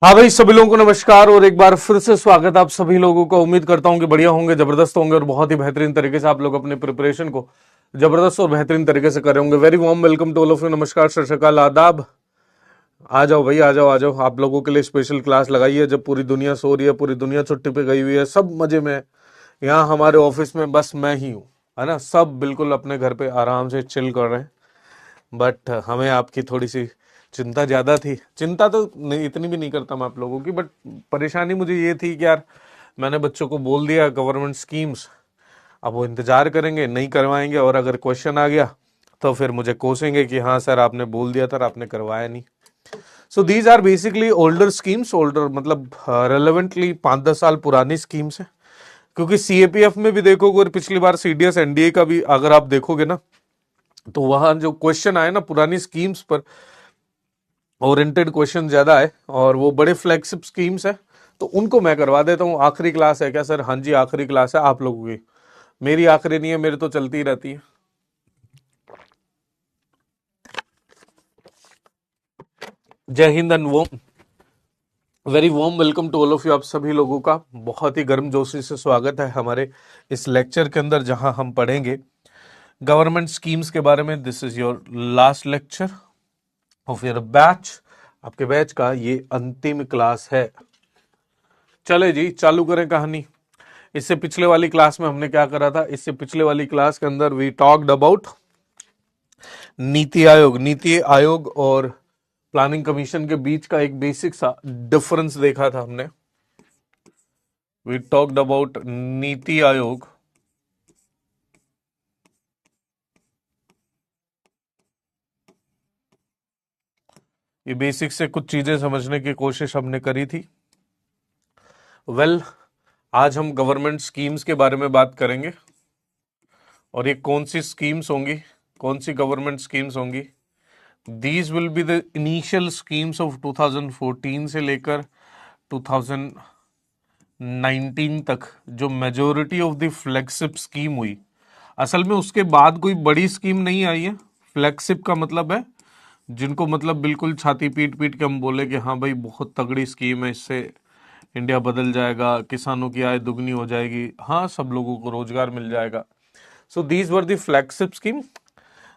हाँ भाई, सभी लोगों को नमस्कार और एक बार फिर से स्वागत आप सभी लोगों का। उम्मीद करता हूं कि बढ़िया होंगे, जबरदस्त होंगे और बहुत ही बेहतरीन तरीके से आप लोग अपने प्रिपरेशन को जबरदस्त और बेहतरीन तरीके से कर रहे होंगे। Very warm welcome to all of you. नमस्कार, सत श्री अकाल, आदाब। आ जाओ भाई, आ जाओ आ जाओ। आप लोगों के लिए स्पेशल क्लास लगाई है जब पूरी दुनिया सो रही है, पूरी दुनिया छुट्टी पे गई हुई है, सब मजे में है। यहाँ हमारे ऑफिस में बस मैं ही हूँ, है ना। सब बिल्कुल अपने घर पे आराम से चिल कर रहे हैं। बट हमें आपकी थोड़ी सी चिंता ज्यादा थी। चिंता तो नहीं, इतनी भी नहीं करता मैं आप लोगों की, बट परेशानी मुझे ये थी कि यार मैंने बच्चों को बोल दिया गवर्नमेंट स्कीम्स, अब वो इंतजार करेंगे, नहीं करवाएंगे, और अगर क्वेश्चन आ गया तो फिर मुझे कोसेंगे कि हाँ सर आपने बोल दिया था, आपने करवाया नहीं। So these are basically older schemes. Older मतलब रेलेवेंटली 5-10 साल पुरानी स्कीम्स है। क्योंकि सीएपीएफ में भी देखोगे और पिछली बार सीडीएस एनडीए का भी अगर आप देखोगे ना, तो वहां जो क्वेश्चन आए ना पुरानी स्कीम्स पर ओरिएंटेड क्वेश्चन ज्यादा है, और वो बड़े फ्लैगशिप स्कीम्स है। तो उनको मैं करवा देता हूँ। आखिरी क्लास है क्या सर? हाँ जी, आखिरी क्लास है आप लोगों की। मेरी आखिरी नहीं है, मेरी तो चलती ही रहती है। जय हिंद एंड वो very warm welcome to all of you. आप सभी लोगों का बहुत ही गर्मजोशी से स्वागत है हमारे इस लेक्चर के अंदर, जहां हम पढ़ेंगे गवर्नमेंट स्कीम्स के बारे में। This is your last lecture of your batch. आपके बैच का ये अंतिम क्लास है। चले जी, चालू करें कहानी। इससे पिछले वाली क्लास में हमने क्या करा था? इससे पिछले वाली क्लास के अंदर we talked about NITI Aayog. NITI Aayog और प्लानिंग कमीशन के बीच का एक बेसिक सा डिफरेंस देखा था हमने। We talked about NITI Aayog ये बेसिक से कुछ चीजें समझने की कोशिश हमने करी थी। आज हम गवर्नमेंट स्कीम्स के बारे में बात करेंगे। और ये कौन सी स्कीम्स होंगी, कौन सी गवर्नमेंट स्कीम्स होंगी? These will be the initial schemes of 2014 से लेकर 2019 तक, जो majority of the flagship scheme हुई। असल में उसके बाद कोई बड़ी स्कीम नहीं आई है। फ्लैगशिप का मतलब है जिनको मतलब बिल्कुल छाती पीट पीट के हम बोले कि हाँ भाई बहुत तगड़ी स्कीम है, इससे इंडिया बदल जाएगा, किसानों की आय दुगनी हो जाएगी, हाँ सब लोगों को रोजगार मिल जाएगा। So these were the flagship scheme.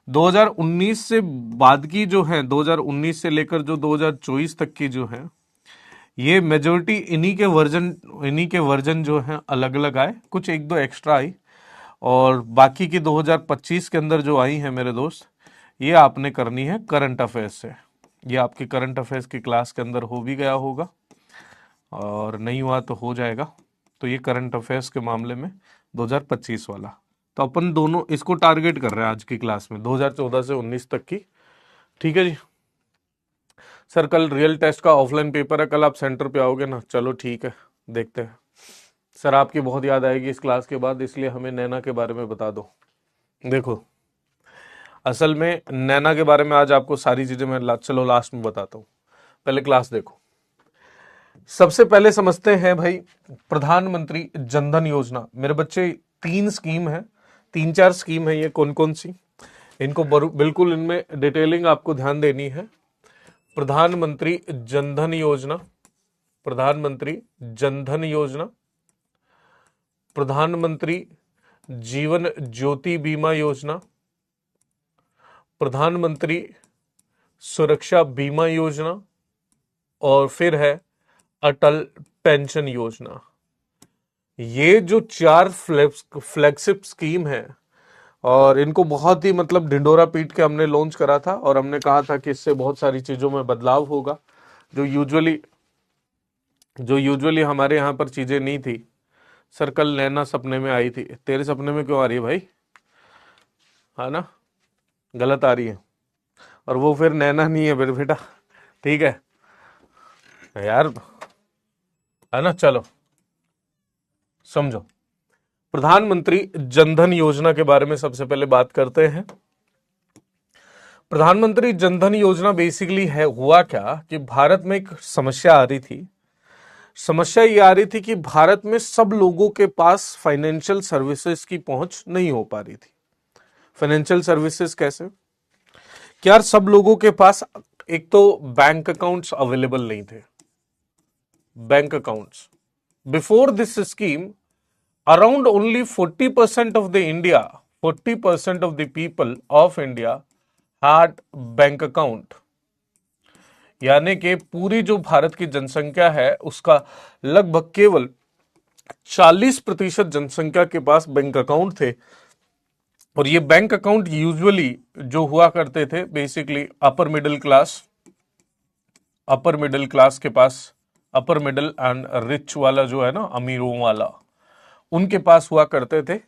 2019 से बाद की जो है, 2019 से लेकर जो 2024 तक की जो है, ये मेजोरिटी इन्हीं के वर्जन जो है अलग अलग आए, कुछ एक दो एक्स्ट्रा आई। और बाकी की 2025 के अंदर जो आई है मेरे दोस्त, ये आपने करनी है करंट अफेयर्स से। ये आपकी करंट अफेयर्स की क्लास के अंदर हो भी गया होगा, और नहीं हुआ तो हो जाएगा। तो ये करंट अफेयर्स के मामले में 2025 वाला। तो अपन दोनों इसको टारगेट कर रहे हैं आज की क्लास में, 2014 से 19 तक की। ठीक है जी। सर कल रियल टेस्ट का ऑफलाइन पेपर है, कल आप सेंटर पे आओगे ना? चलो ठीक है, देखते हैं। सर आपकी बहुत याद आएगी इस क्लास के बाद, इसलिए हमें नैना के बारे में बता दो। देखो, असल में नैना के बारे में आज आपको सारी चीजें मैं चलो लास्ट में बताता हूँ। पहले क्लास देखो। सबसे पहले समझते हैं भाई प्रधानमंत्री जनधन योजना। मेरे बच्चे, 3 स्कीम है, 3-4 स्कीम है ये। कौन कौन सी? इनको बिल्कुल इनमें डिटेलिंग आपको ध्यान देनी है। प्रधानमंत्री जनधन योजना, प्रधानमंत्री जनधन योजना, प्रधानमंत्री जीवन ज्योति बीमा योजना, प्रधानमंत्री सुरक्षा बीमा योजना, और फिर है अटल पेंशन योजना। ये जो 4 फ्लैगशिप स्कीम है, और इनको बहुत ही मतलब ढिंडोरा पीट के हमने लॉन्च करा था, और हमने कहा था कि इससे बहुत सारी चीजों में बदलाव होगा जो यूजुअली हमारे यहाँ पर चीजें नहीं थी। सर कल नैना सपने में आई थी। तेरे सपने में क्यों आ रही है भाई? है ना, गलत आ रही है। और वो फिर नैना नहीं है फिर बेटा, ठीक है यार, है ना। चलो समझो, प्रधानमंत्री जनधन योजना के बारे में सबसे पहले बात करते हैं। प्रधानमंत्री जनधन योजना बेसिकली है, हुआ क्या कि भारत में एक समस्या आ रही थी। समस्या ये आ रही थी कि भारत में सब लोगों के पास फाइनेंशियल सर्विसेज की पहुंच नहीं हो पा रही थी। फाइनेंशियल सर्विसेज कैसे? कि यार सब लोगों के पास एक तो बैंक अकाउंट्स अवेलेबल नहीं थे। bank accounts. Before this scheme, around only 40% of the India, 40% of the people of India had bank account. यानी कि पूरी जो भारत की जनसंख्या है उसका लगभग केवल 40% जनसंख्या के पास बैंक अकाउंट थे। और ये बैंक अकाउंट यूजुअली जो हुआ करते थे बेसिकली अपर मिडिल क्लास के पास, अपर मिडिल एंड रिच वाला जो है ना, अमीरों वाला, उनके पास हुआ करते थे।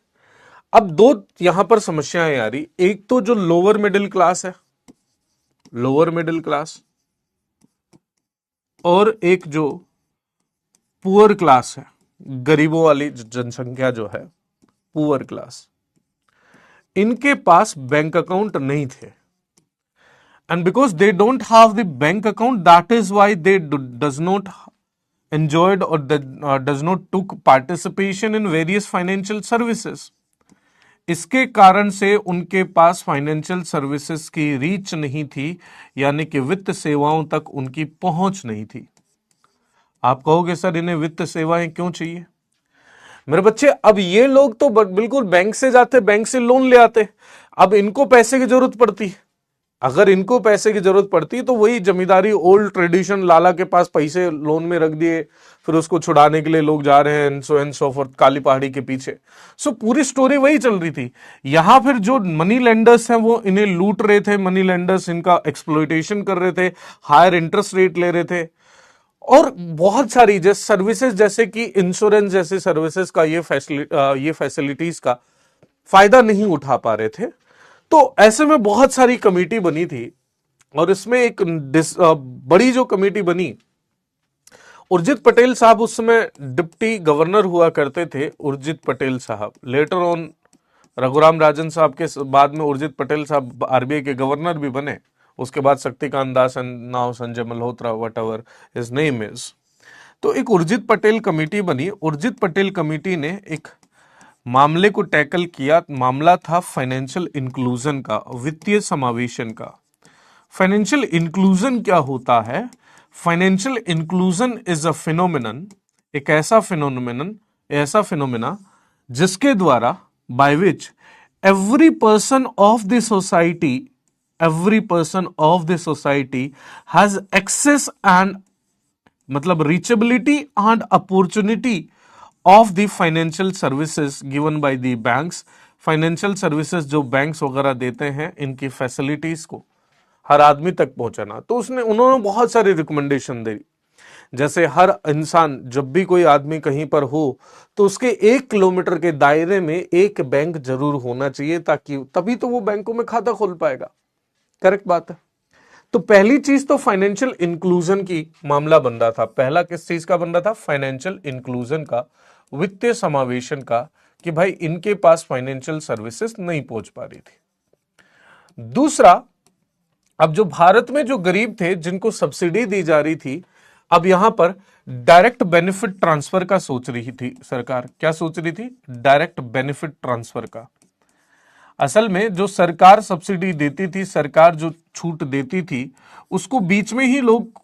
अब दो यहां पर समस्याएं आ रही, एक तो जो लोअर मिडिल क्लास है, लोअर मिडिल क्लास, और एक जो पुअर क्लास है, गरीबों वाली जनसंख्या जो है, पुअर क्लास, इनके पास बैंक अकाउंट नहीं थे। And because they don't have the bank account, that is why they does not enjoyed or does not took participation in various financial services. इसके कारण से उनके पास फाइनेंशियल सर्विसेज की रीच नहीं थी, यानी कि वित्त सेवाओं तक उनकी पहुंच नहीं थी। आप कहोगे सर इन्हें वित्त सेवाएं क्यों चाहिए? मेरे बच्चे, अब ये लोग तो बिल्कुल बैंक से जाते, बैंक से लोन ले आते, अब इनको पैसे की जरूरत पड़ती। अगर इनको पैसे की जरूरत पड़ती तो वही जमींदारी ओल्ड ट्रेडिशन, लाला के पास पैसे लोन में रख दिए, फिर उसको छुड़ाने के लिए लोग जा रहे हैं एंड सो फॉर्थ, काली पहाड़ी के पीछे। सो पूरी स्टोरी वही चल रही थी। यहां फिर जो मनी लेंडर्स हैं वो इन्हें लूट रहे थे, मनी लेंडर्स इनका एक्सप्लॉयटेशन कर रहे थे, हायर इंटरेस्ट रेट ले रहे थे, और बहुत सारी जैसे सर्विसेज, जैसे कि इंश्योरेंस जैसे सर्विसेज का ये फैसिलिटीज का फायदा नहीं उठा पा रहे थे। तो ऐसे में बहुत सारी कमेटी बनी थी, और इसमें एक बड़ी जो कमेटी बनी, उर्जित पटेल साहब उस समय डिप्टी गवर्नर हुआ करते थे, उर्जित पटेल साहब। लेटर ऑन रघुराम राजन साहब के बाद में उर्जित पटेल साहब आरबीआई के गवर्नर भी बने, उसके बाद Shaktikanta Das and now Sanjay Malhotra, whatever his name is. तो एक उर्जित पटेल कमेटी बनी। उर्जित पटेल कमेटी ने एक मामले को टैकल किया। मामला था फाइनेंशियल इंक्लूजन का, वित्तीय समावेशन का। फाइनेंशियल इंक्लूजन क्या होता है? Financial inclusion is a phenomenon, एक ऐसा फिनोमिना जिसके द्वारा by which every person of the society has access and मतलब reachability and opportunity of the financial services given by the banks. Financial services जो banks वगैरह देते हैं, इनकी फैसिलिटीज को हर आदमी तक पहुंचाना। तो उन्होंने बहुत सारी रिकमेंडेशन दी, जैसे हर इंसान, जब भी कोई आदमी कहीं पर हो तो उसके 1 किलोमीटर के दायरे में एक बैंक जरूर होना चाहिए, ताकि तभी तो वो बैंकों में खाता खोल पाएगा। करेक्ट बात है। तो पहली चीज तो फाइनेंशियल इंक्लूजन की मामला बन रहा था। पहला किस चीज का बन रहा था? फाइनेंशियल इंक्लूजन का, वित्तीय समावेशन का, कि भाई इनके पास फाइनेंशियल सर्विसेज नहीं पहुंच पा रही थी। दूसरा, अब जो भारत में जो गरीब थे जिनको सब्सिडी दी जा रही थी, अब यहां पर डायरेक्ट बेनिफिट ट्रांसफर का सोच रही थी सरकार। क्या सोच रही थी? डायरेक्ट बेनिफिट ट्रांसफर का। असल में जो सरकार सब्सिडी देती थी, सरकार जो छूट देती थी, उसको बीच में ही लोग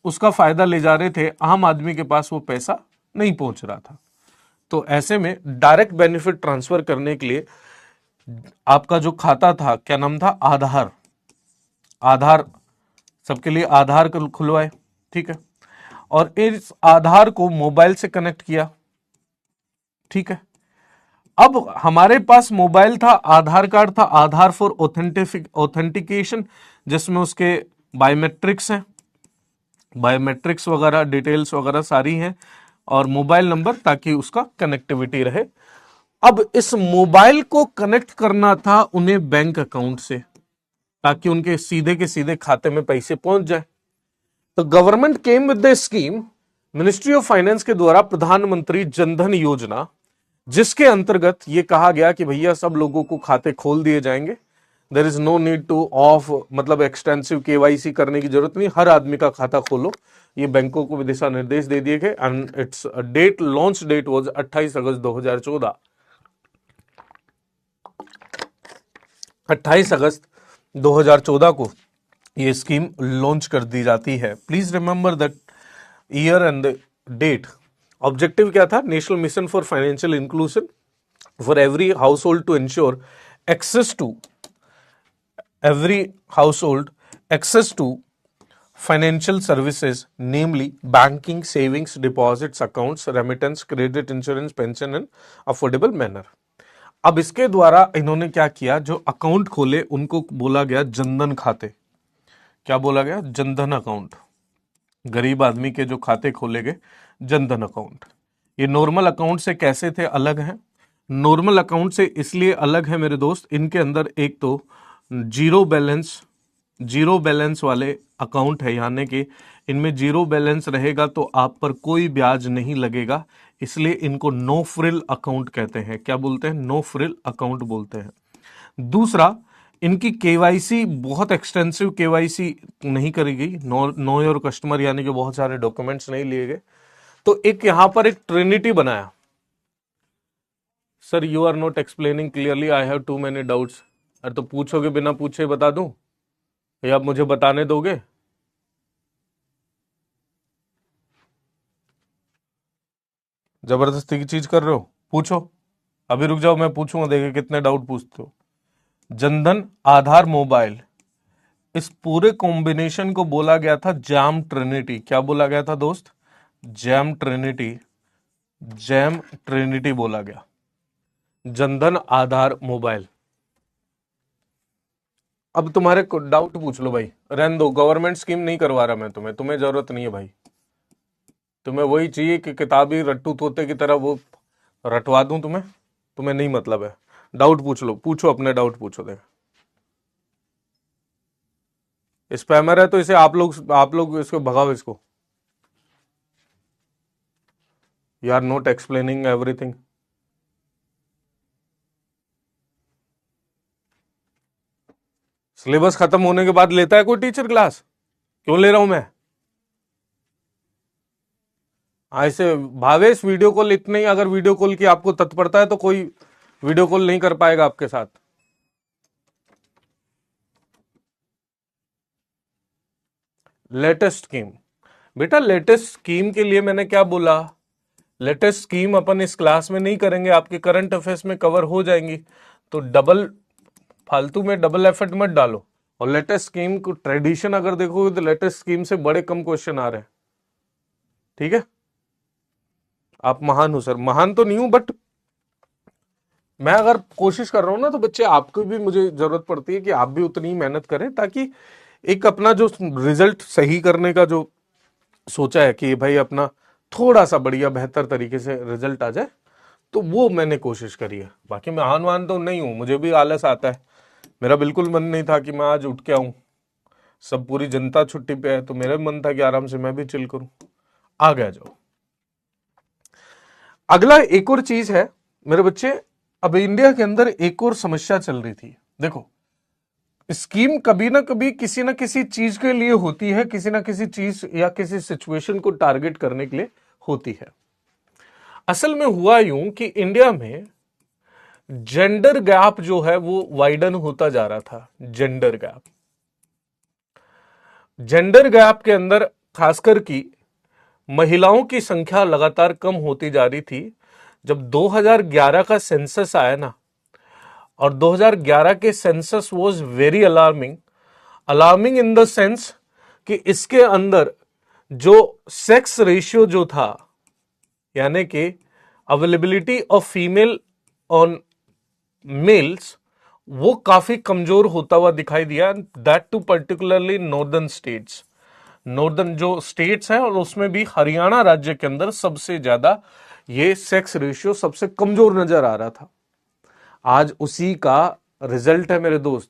उसका फायदा ले जा रहे थे, आम आदमी के पास वो पैसा नहीं पहुंच रहा था। तो ऐसे में डायरेक्ट बेनिफिट ट्रांसफर करने के लिए आपका जो खाता था, क्या नाम था? आधार सबके लिए आधार खुलवाए, ठीक है, और इस आधार को मोबाइल से कनेक्ट किया, ठीक है। अब हमारे पास मोबाइल था, आधार कार्ड था, आधार फॉर ऑथेंटिकेशन, जिसमें उसके बायोमेट्रिक्स हैं, बायोमेट्रिक्स वगैरह डिटेल्स वगैरह सारी हैं, और मोबाइल नंबर, ताकि उसका कनेक्टिविटी रहे। अब इस मोबाइल को कनेक्ट करना था उन्हें बैंक अकाउंट से, ताकि उनके सीधे के सीधे खाते में पैसे पहुंच जाए। तो government came with the scheme, ministry of finance के द्वारा प्रधानमंत्री जनधन योजना, जिसके अंतर्गत यह कहा गया कि भैया सब लोगों को खाते खोल दिए जाएंगे। There is no need to मतलब एक्सटेंसिव केवाईसी करने की जरूरत नहीं, हर आदमी का खाता खोलो। ये बैंकों को भी दिशा निर्देश दे दिए गए। And it's date, launch date was 28 अगस्त 2014। 28 अगस्त 2014 को ये स्कीम लॉन्च कर दी जाती है। Please remember that year and date objective क्या था? National mission for financial inclusion for every household to ensure access to every household access to financial services, namely banking, savings, deposits, accounts, remittance, credit, insurance, pension and affordable manner. अब इसके द्वारा इन्होंने क्या किया, जो account खोले उनको बोला गया जनधन खाते। क्या बोला गया? जनधन अकाउंट। गरीब आदमी के जो खाते खोले गए जनधन अकाउंट। ये नॉर्मल अकाउंट से कैसे थे? अलग हैं। नॉर्मल अकाउंट से इसलिए अलग है मेरे दोस्त, इनके अंदर एक तो जीरो बैलेंस वाले अकाउंट है, यानी कि इनमें जीरो बैलेंस रहेगा तो आप पर कोई ब्याज नहीं लगेगा, इसलिए इनको नो फ्रिल अकाउंट कहते हैं। क्या बोलते हैं? नो फ्रिल अकाउंट बोलते हैं। दूसरा, इनकी केवाईसी बहुत एक्सटेंसिव केवाईसी नहीं करी गई, नो योर कस्टमर, यानी कि बहुत सारे डॉक्यूमेंट्स नहीं लिए गए। तो एक यहां पर एक ट्रिनिटी बनाया। Sir you are not explaining clearly, I have too many doubts. अरे तो पूछोगे, बिना पूछे बता दूं या आप मुझे बताने दोगे? जबरदस्ती की चीज कर रहे हो? पूछो, अभी रुक जाओ, मैं पूछूंगा, देखिए कितने डाउट पूछते हो। जनधन, आधार, मोबाइल, इस पूरे कॉम्बिनेशन को बोला गया था जैम ट्रिनिटी। क्या बोला गया था दोस्त? Jam Trinity. जैम ट्रिनिटी बोला गया। जनधन, आधार, मोबाइल। अब तुम्हारे को डाउट पूछ लो भाई, रहने दो, गवर्नमेंट स्कीम नहीं करवा रहा मैं तुम्हें, तुम्हें जरूरत नहीं है भाई। तुम्हें वही चाहिए कि किताबी रट्टू तोते की तरह वो रटवा दूं तुम्हें, तुम्हें नहीं मतलब है। डाउट पूछ लो, पूछो अपने डाउट पूछो। देख, स्पैमर है तो इसे आप लोग इसको भगाओ इसको। You are not explaining everything. Syllabus खत्म होने के बाद लेता है कोई टीचर क्लास? क्यों ले रहा हूं मैं? ऐसे भावेश वीडियो कॉल, इतने ही अगर वीडियो कॉल की आपको तत्परता है तो कोई वीडियो कॉल नहीं कर पाएगा आपके साथ। लेटेस्ट स्कीम, बेटा लेटेस्ट स्कीम के लिए मैंने क्या बोला? लेटेस्ट स्कीम अपन इस क्लास में नहीं करेंगे, आपके करंट अफेयर्स में कवर हो जाएंगी, तो डबल फालतू में डबल एफर्ट मत डालो। और लेटेस्ट स्कीम को ट्रेडिशन अगर देखोगे तो लेटेस्ट स्कीम से बड़े कम क्वेश्चन आ रहे हैं। ठीक है, आप महान हो सर, महान तो नहीं हूं, बट मैं अगर कोशिश कर रहा हूं ना तो बच्चे आपको भी मुझे जरूरत पड़ती है कि आप भी उतनी ही मेहनत करें, ताकि एक अपना जो रिजल्ट सही करने का जो सोचा है कि भाई अपना थोड़ा सा बढ़िया बेहतर तरीके से रिजल्ट आ जाए, तो वो मैंने कोशिश करी है। बाकी मैं महान तो नहीं हूं, मुझे भी आलस आता है। मेरा बिल्कुल मन नहीं था कि मैं आज उठ के आऊं, सब पूरी जनता छुट्टी पे है, तो मेरा मन था कि आराम से मैं भी चिल करूं। आ गया जाओ। अगला एक और चीज है मेरे बच्चे, अब इंडिया के अंदर एक और समस्या चल रही थी। देखो, स्कीम कभी ना कभी किसी ना किसी चीज के लिए होती है, किसी ना किसी चीज या किसी सिचुएशन को टारगेट करने के लिए होती है। असल में हुआ यूं कि इंडिया में जेंडर गैप जो है वो वाइडन होता जा रहा था। जेंडर गैप के अंदर खासकर की महिलाओं की संख्या लगातार कम होती जा रही थी। जब 2011 का सेंसस आया ना, और 2011 के census was very alarming in the sense कि इसके अंदर जो सेक्स रेशियो जो था, यानी कि availability of female on males, वो काफी कमजोर होता हुआ दिखाई दिया। That too particularly northern states, northern जो स्टेट्स हैं, और उसमें भी हरियाणा राज्य के अंदर सबसे ज्यादा ये सेक्स रेशियो सबसे कमजोर नजर आ रहा था। आज उसी का रिजल्ट है मेरे दोस्त,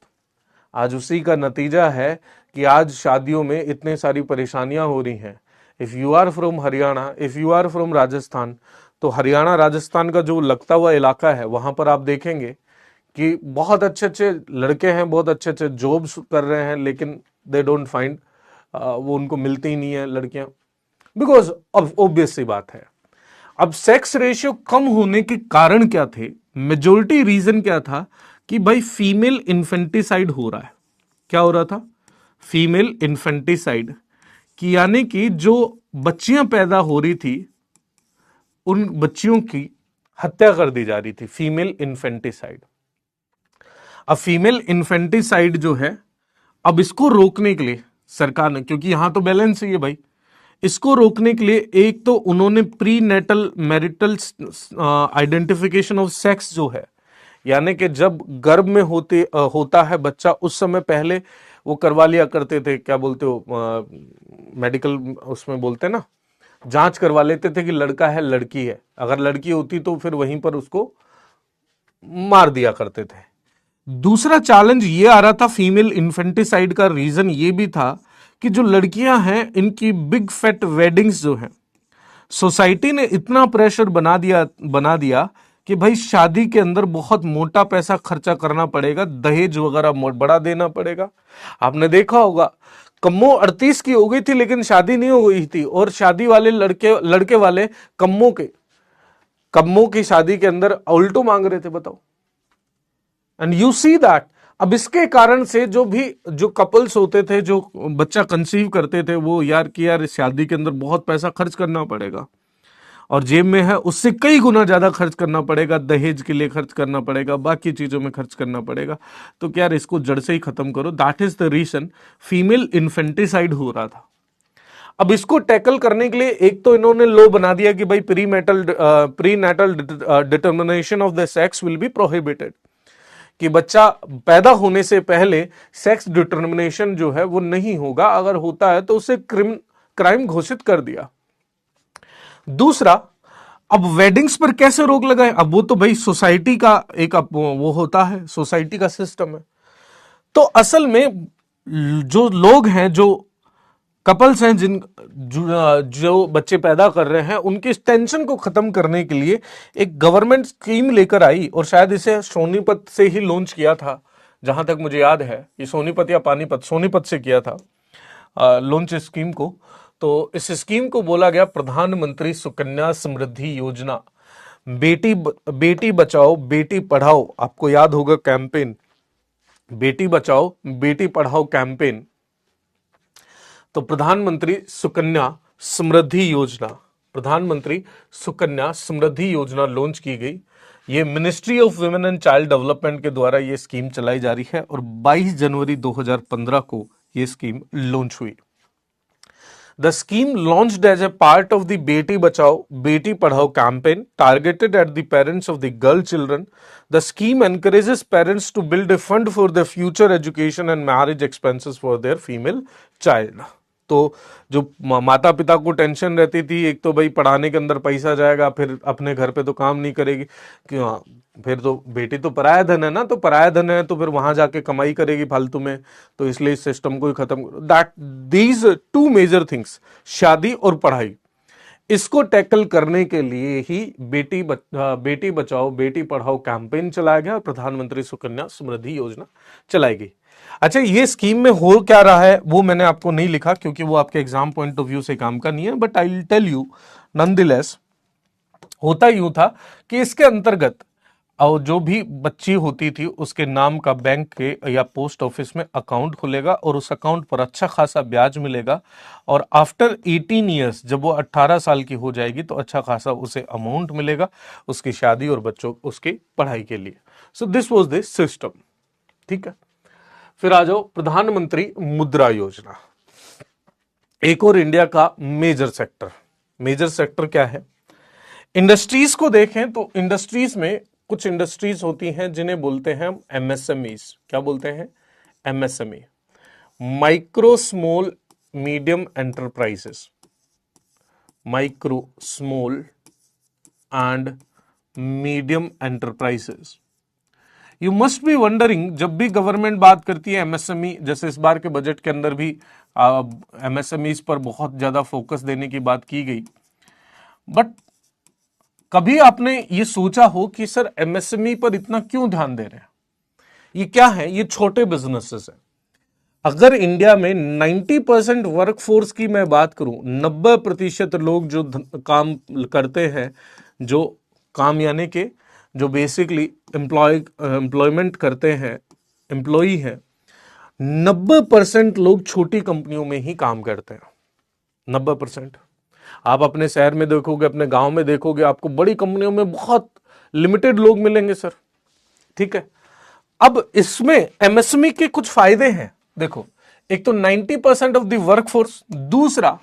आज उसी का नतीजा है कि आज शादियों में इतने सारी परेशानियां हो रही हैं। If you are from Haryana, if you are from Rajasthan, तो हरियाणा राजस्थान का जो लगता हुआ इलाका है, वहां पर आप देखेंगे कि बहुत अच्छे अच्छे लड़के हैं, बहुत अच्छे अच्छे जॉब्स कर रहे हैं, लेकिन दे डोंट फाइंड, वो उनको मिलती ही नहीं है लड़कियां, बिकॉज ऑफ ऑब्वियस सी बात है। अब सेक्स रेशियो कम होने के कारण क्या थे? मेजोरिटी रीजन क्या था कि भाई फीमेल इन्फेंटिसाइड हो रहा है। क्या हो रहा था? फीमेल इन्फेंटिसाइड, कि यानी कि जो बच्चियां पैदा हो रही थी, उन बच्चियों की हत्या कर दी जा रही थी, फीमेल इन्फेंटिसाइड। अब फीमेल इन्फेंटिसाइड जो है, अब इसको रोकने के लिए सरकार ने, क्योंकि यहां तो बैलेंस ही है भाई, इसको रोकने के लिए एक तो उन्होंने pre natal marital identification of sex जो है, यानी कि जब गर्भ में होता है बच्चा, उस समय पहले वो करवा लिया करते थे, क्या बोलते हो, मेडिकल उसमें बोलते हैं ना, जांच करवा लेते थे कि लड़का है लड़की है। अगर लड़की होती तो फिर वहीं पर उसको मार दिया करते थे। दूसरा चैलेंज ये आ रहा था फीमेल इन्फेंटिसाइड का, रीजन ये भी था कि जो लड़कियां हैं इनकी बिग फैट वेडिंग्स जो है, सोसाइटी ने इतना प्रेशर बना दिया कि भाई शादी के अंदर बहुत मोटा पैसा खर्चा करना पड़ेगा, दहेज वगैरह बड़ा देना पड़ेगा। आपने देखा होगा, कम्मो 38 की हो गई थी लेकिन शादी नहीं हो गई थी, और शादी वाले लड़के वाले कम्मो की शादी के अंदर उल्टो मांग रहे थे, बताओ। एंड यू सी दैट, अब इसके कारण से जो कपल्स होते थे, जो बच्चा कंसीव करते थे, वो यार कि यार इस शादी के अंदर बहुत पैसा खर्च करना पड़ेगा, और जेब में है उससे कई गुना ज्यादा खर्च करना पड़ेगा, दहेज के लिए खर्च करना पड़ेगा, बाकी चीजों में खर्च करना पड़ेगा, तो क्या यार इसको जड़ से ही खत्म करो। That is the reason female infanticide हो रहा था। अब इसको टैकल करने के लिए एक तो इन्होंने लॉ बना दिया कि भाई pre natal determination of the sex will be prohibited, कि बच्चा पैदा होने से पहले सेक्स डिटर्मिनेशन जो है वो नहीं होगा, अगर होता है तो उसे क्राइम घोषित कर दिया। दूसरा, अब वेडिंग्स पर कैसे रोक लगाए, अब वो तो भाई सोसाइटी का एक वो होता है, सोसाइटी का सिस्टम है। तो असल में जो लोग हैं, जो कपल्स हैं, जो बच्चे पैदा कर रहे हैं, उनकी इस टेंशन को खत्म करने के लिए एक गवर्नमेंट स्कीम लेकर आई, और शायद इसे सोनीपत से ही लॉन्च किया था, जहां तक मुझे याद है। ये सोनीपत या पानीपत, सोनीपत से किया था लॉन्च इस स्कीम को। तो इस स्कीम को बोला गया प्रधानमंत्री सुकन्या समृद्धि योजना। बेटी बचाओ बेटी पढ़ाओ, आपको याद होगा कैंपेन, बेटी बचाओ बेटी पढ़ाओ कैंपेन। तो प्रधानमंत्री सुकन्या समृद्धि योजना, प्रधानमंत्री सुकन्या समृद्धि योजना लॉन्च की गई। ये ministry of women and child development के द्वारा ये स्कीम चलाई जा रही है, और 22 जनवरी 2015 को ये स्कीम लॉन्च हुई। The scheme launched as a part of the Beti Bachao, Beti Padhao campaign targeted at the parents of the girl children. The scheme encourages parents to build a fund for their future education and marriage expenses for their female child. तो जो माता पिता को tension रहती थी, एक तो भाई पढ़ाने के अंदर पैसा जाएगा, फिर अपने घर पे तो काम नहीं करेगी, क्यों, फिर तो बेटी तो पराया धन है ना, तो पराया धन है तो फिर वहां जाके कमाई करेगी फालतू में, तो इसलिए इस सिस्टम को ही खत्म करो। That these two major things, शादी और पढ़ाई, इसको टैकल करने के लिए ही बेटी बचाओ बेटी पढ़ाओ कैंपेन चलाया गया और प्रधानमंत्री सुकन्या समृद्धि योजना चलाई गई। अच्छा, ये स्कीम में हो क्या रहा है वो मैंने आपको नहीं लिखा, क्योंकि वो आपके एग्जाम पॉइंट ऑफ व्यू से काम का नहीं है, but I will tell you nonetheless. होता यूं था कि इसके अंतर्गत और जो भी बच्ची होती थी उसके नाम का बैंक के या पोस्ट ऑफिस में अकाउंट खुलेगा, और उस अकाउंट पर अच्छा खासा ब्याज मिलेगा, और आफ्टर 18 ईयर्स, जब वो 18 साल की हो जाएगी तो अच्छा खासा उसे अमाउंट मिलेगा उसकी शादी और बच्चों उसकी पढ़ाई के लिए। So this was the system, ठीक है। फिर आ जाओ प्रधानमंत्री मुद्रा योजना, एक और इंडिया का मेजर सेक्टर। मेजर सेक्टर क्या है? इंडस्ट्रीज को देखें तो इंडस्ट्रीज में कुछ इंडस्ट्रीज होती हैं जिन्हें बोलते हैं एमएसएमईज। क्या बोलते हैं? MSME, micro small medium enterprises, micro small and medium enterprises. You must be wondering, जब भी गवर्नमेंट बात करती है एमएसएमई, जैसे इस बार के बजट के अंदर भी एमएसएमईज पर बहुत ज्यादा फोकस देने की बात की गई, बट कभी आपने ये सोचा हो कि सर एमएसएमई पर इतना क्यों ध्यान दे रहे हैं? ये क्या है? ये छोटे बिजनेसेस हैं। अगर इंडिया में 90% वर्कफोर्स की मैं बात करूं, 90% लोग जो काम करते हैं, जो काम यानी कि जो बेसिकली एम्प्लॉयमेंट करते हैं, एम्प्लॉई है, 90% लोग छोटी कंपनियों में ही काम करते हैं। 90%। आप अपने शहर में देखोगे, अपने गांव में देखोगे, आपको बड़ी कंपनियों में बहुत लिमिटेड लोग मिलेंगे सर। ठीक है, अब इसमें एमएसएमई के कुछ फायदे हैं। देखो, एक तो 90% ऑफ द वर्कफोर्स, दूसरा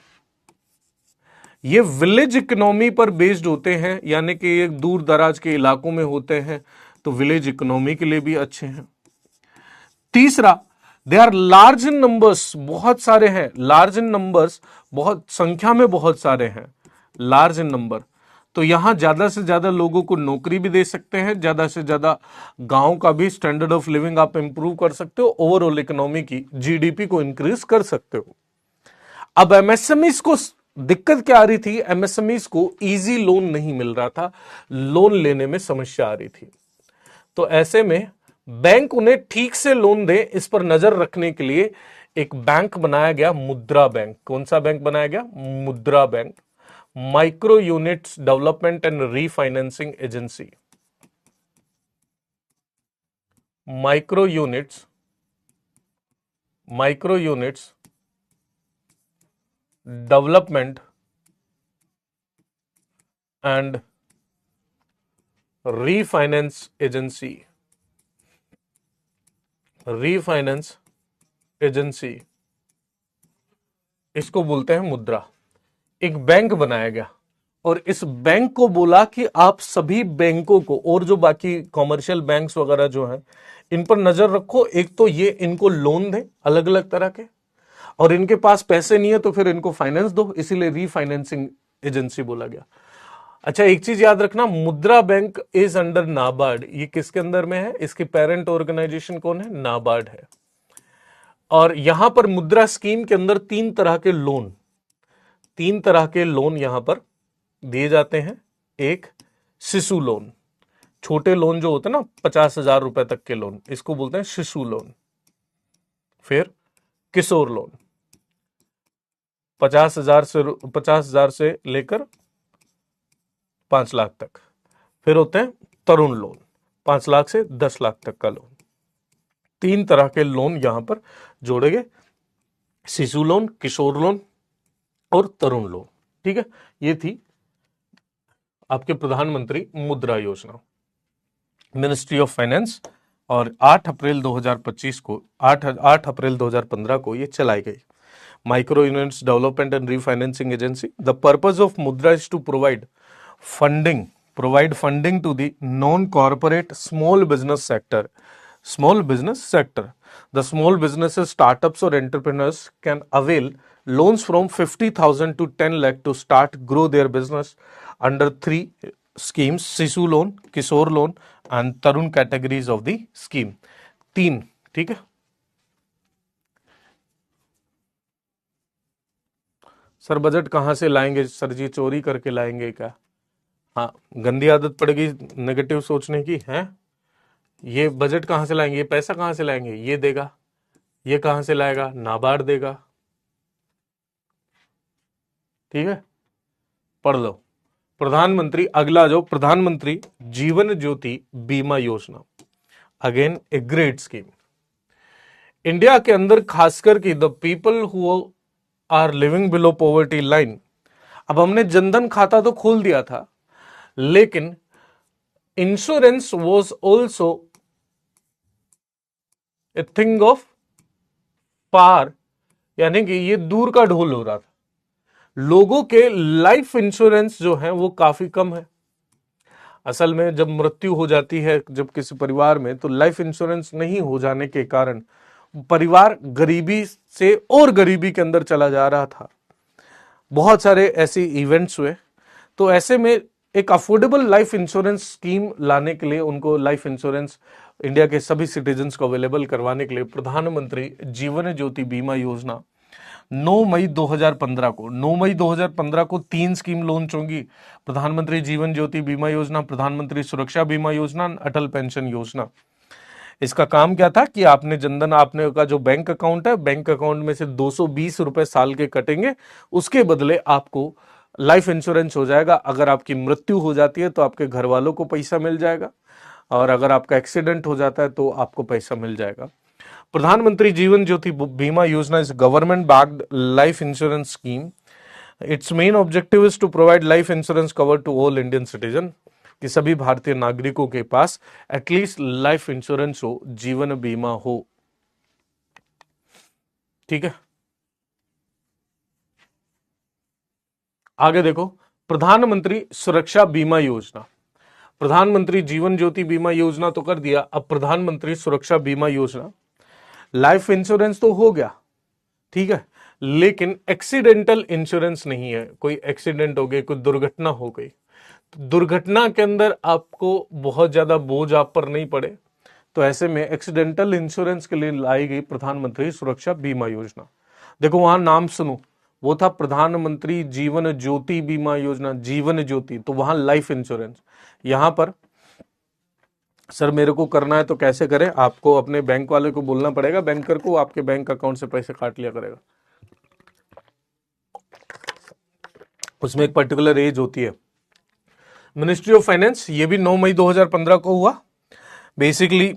ये विलेज इकोनॉमी पर बेस्ड होते हैं, यानी कि ये दूर दराज के इलाकों में होते हैं, तो विलेज इकोनॉमी के लिए भी अच्छे हैं। तीसरा, they are large in numbers, बहुत सारे हैं, लार्ज इन नंबर्स, बहुत संख्या में बहुत सारे हैं, लार्ज इन नंबर, तो यहां ज्यादा से ज्यादा लोगों को नौकरी भी दे सकते हैं, ज्यादा से ज्यादा गांव का भी स्टैंडर्ड ऑफ लिविंग आप इंप्रूव कर सकते हो, ओवरऑल इकोनॉमी की जीडीपी को इंक्रीज कर सकते हो। अब एमएसएमईज को दिक्कत क्या आ रही थी? एमएसएमईज को इजी लोन नहीं मिल रहा था, लोन लेने में समस्या आ रही थी। तो ऐसे में बैंक उन्हें ठीक से लोन दे, इस पर नजर रखने के लिए एक बैंक बनाया गया, मुद्रा बैंक। कौन सा बैंक बनाया गया? मुद्रा bank, micro units development and refinancing agency. Micro units development and refinance agency, refinance agency, इसको बोलते हैं मुद्रा। एक बैंक बनाया गया और इस बैंक को बोला कि आप सभी बैंकों को और जो बाकी कॉमर्शियल बैंक्स वगैरह जो हैं, इन पर नजर रखो। एक तो ये इनको लोन दे अलग अलग तरह के, और इनके पास पैसे नहीं है तो फिर इनको फाइनेंस दो, इसीलिए रीफाइनेंसिंग एजेंसी बोला गया। अच्छा, एक चीज याद रखना, मुद्रा बैंक इज अंडर नाबार्ड। ये किसके अंदर में है? इसकी पेरेंट ऑर्गेनाइजेशन कौन है? नाबार्ड है। और यहां पर मुद्रा स्कीम के अंदर तीन तरह के लोन यहां पर दिए जाते हैं। एक शिशु लोन, छोटे लोन जो होते हैं ना, 50,000 रुपए तक के लोन, इसको बोलते हैं शिशु लोन। फिर किशोर लोन, 50,000 से लेकर 5 लाख तक। फिर होते हैं तरुण लोन, 5 लाख से 10 लाख तक का लोन। तीन तरह के लोन यहां पर जोड़े गए, शिशु लोन, किशोर लोन और तरुण लोन। ठीक है, ये थी आपके प्रधानमंत्री मुद्रा योजना, मिनिस्ट्री ऑफ फाइनेंस। और 8 अप्रैल 2025 को 8 अप्रैल 2015 को ये चलाई गई, micro units development and refinancing agency. The purpose of Mudra is to provide funding to the non-corporate small business sector. The small businesses, startups or entrepreneurs can avail loans from 50,000 to 10 lakh to start, grow their business under 3 schemes: Shishu loan, Kishore loan and Tarun categories of the scheme. 3, ठीक है। Sir budget कहां से लाएंगे? Sir जी चोरी करके लाएंगे क्या? हाँ, गंदी आदत पड़ेगी नेगेटिव सोचने की है। ये बजट कहां से लाएंगे? ये पैसा कहां से लाएंगे? ये देगा। ये कहां से लाएगा? नाबार्ड देगा। ठीक है, पढ़ लो। प्रधानमंत्री, अगला जो प्रधानमंत्री जीवन Jyoti Bima Yojana, again a great scheme. India के अंदर खासकर की the people who are living below poverty line. अब हमने जनधन खाता तो खोल दिया था, लेकिन insurance was also a thing of far, यानी कि ये दूर का ढोल हो रहा था। लोगों के लाइफ इंश्योरेंस जो है वो काफी कम है। असल में जब मृत्यु हो जाती है जब किसी परिवार में, तो लाइफ इंश्योरेंस नहीं हो जाने के कारण परिवार गरीबी से और गरीबी के अंदर चला जा रहा था। बहुत सारे ऐसे इवेंट्स हुए, तो ऐसे में एक अफोर्डेबल लाइफ इंश्योरेंस स्कीम लाने के लिए, उनको लाइफ इंश्योरेंस इंडिया के सभी सिटीजन्स को अवेलेबल करवाने के लिए प्रधानमंत्री जीवन ज्योति बीमा योजना 9 मई 2015 को 3 स्कीम लॉन्च होंगी। प्रधानमंत्री जीवन ज्योति बीमा योजना, प्रधानमंत्री सुरक्षा बीमा योजना, अटल पेंशन योजना। इसका काम क्या था कि आपने जनधन, आपने का जो बैंक अकाउंट है, बैंक अकाउंट में से 220 रुपए साल के कटेंगे, उसके बदले आपको लाइफ इंश्योरेंस हो जाएगा। अगर आपकी मृत्यु हो जाती है तो आपके घर वालों को पैसा मिल जाएगा, और अगर आपका एक्सीडेंट हो जाता है तो आपको पैसा मिल जाएगा। प्रधानमंत्री जीवन Jyoti Bima Yojana is government backed life insurance scheme its main objective is to provide life insurance cover to all Indian citizen, कि सभी भारतीय नागरिकों के पास एटलीस्ट लाइफ इंश्योरेंस हो, जीवन बीमा हो। ठीक है, आगे देखो, प्रधानमंत्री सुरक्षा बीमा योजना। प्रधानमंत्री जीवन ज्योति बीमा योजना तो कर दिया, अब प्रधानमंत्री सुरक्षा बीमा योजना। लाइफ इंश्योरेंस तो हो गया, ठीक है, लेकिन एक्सीडेंटल इंश्योरेंस नहीं है। कोई एक्सीडेंट हो गई, कोई दुर्घटना हो गई, तो दुर्घटना के अंदर आपको बहुत ज्यादा बोझ आप पर नहीं पड़े, तो ऐसे में एक्सीडेंटल इंश्योरेंस के लिए लाई गई प्रधानमंत्री सुरक्षा बीमा योजना। देखो वहां नाम सुनो, वो था प्रधानमंत्री जीवन ज्योति बीमा योजना, जीवन ज्योति, तो वहां लाइफ इंश्योरेंस। यहां पर सर मेरे को करना है तो कैसे करें, आपको अपने बैंक वाले को बोलना पड़ेगा, बैंकर को, आपके बैंक अकाउंट से पैसे काट लिया करेगा। उसमें एक पर्टिकुलर एज होती है। मिनिस्ट्री ऑफ फाइनेंस, ये भी 9 मई 2015 को हुआ। Basically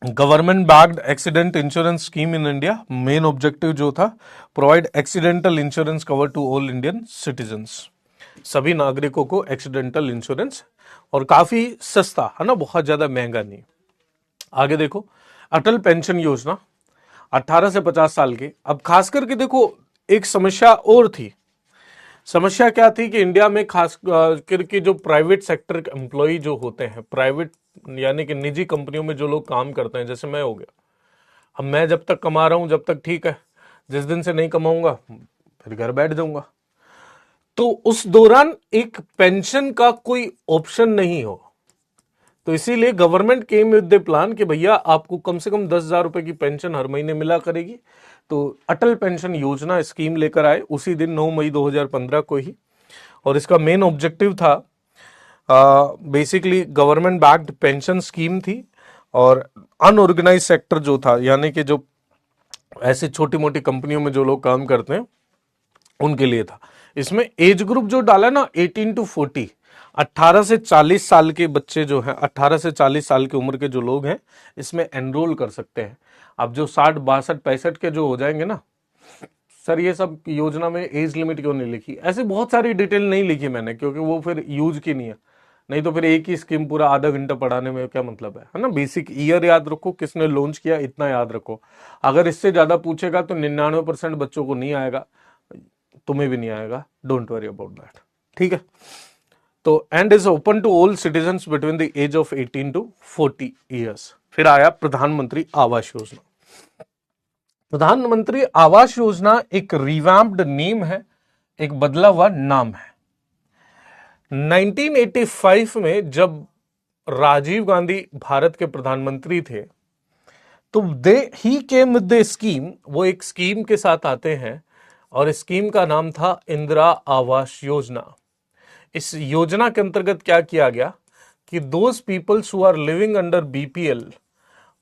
government backed accident insurance scheme in India, main objective जो था, provide accidental insurance cover to all Indian citizens, सभी नागरिकों को एक्सीडेंटल इंश्योरेंस, और काफी सस्ता है ना, बहुत ज्यादा महंगा नहीं। आगे देखो, अटल पेंशन योजना, 18 से 50 साल के। अब खास करके देखो एक समस्या और थी। समस्या क्या थी कि इंडिया में खास करके जो प्राइवेट सेक्टर एम्प्लॉय जो होते हैं, प्राइवेट यानी कि निजी कंपनियों में जो लोग काम करते हैं, जैसे मैं हो गया, अब मैं जब तक कमा रहा हूं जब तक ठीक है, जिस दिन से नहीं कमाऊंगा फिर घर बैठ जाऊंगा, तो उस दौरान एक पेंशन का कोई ऑप्शन नहीं हो। तो इसीलिए government came with the plan कि भैया आपको कम से कम 10,000 रुपए की पेंशन हर महीने मिला करेगी। तो अटल पेंशन योजना स्कीम लेकर आए उसी दिन 9 मई 2015 को ही, और इसका मेन ऑब्जेक्टिव था basically government backed pension scheme थी, और अनऑर्गेनाइज सेक्टर जो था, यानी कि जो ऐसे छोटी मोटी कंपनियों में जो लोग काम करते हैं उनके लिए था। इसमें एज ग्रुप जो डाला ना 18 to 40, 18 से 40 साल के बच्चे जो हैं, 18 से 40 साल की उम्र के जो लोग हैं इसमें एनरोल कर सकते हैं। अब जो 60, 62, 65 के जो हो जाएंगे ना, सर ये सब योजना में एज लिमिट क्यों नहीं लिखी, ऐसे बहुत सारी डिटेल नहीं लिखी मैंने, क्योंकि वो फिर यूज की नहीं है। नहीं तो फिर एक ही स्कीम पूरा आधा घंटा पढ़ाने में क्या मतलब है ना। बेसिक ईयर याद रखो, किसने लॉन्च किया इतना याद रखो। अगर इससे ज्यादा पूछेगा तो 99% बच्चों को नहीं आएगा, तुम्हें भी नहीं आएगा, डोंट वरी अबाउट दैट। ठीक है, तो and is open to all citizens between the age of 18 to 40 years. फिर आया प्रधानमंत्री आवास योजना। प्रधानमंत्री आवास योजना एक रिवैम्प्ड नेम है, एक बदला हुआ नाम है। 1985 में जब राजीव गांधी भारत के प्रधानमंत्री थे, तो दे ही केम विद द स्कीम, वो एक स्कीम के साथ आते हैं, और स्कीम का नाम था इंदिरा आवास योजना। इस योजना के अंतर्गत क्या किया गया कि those peoples who are living under BPL,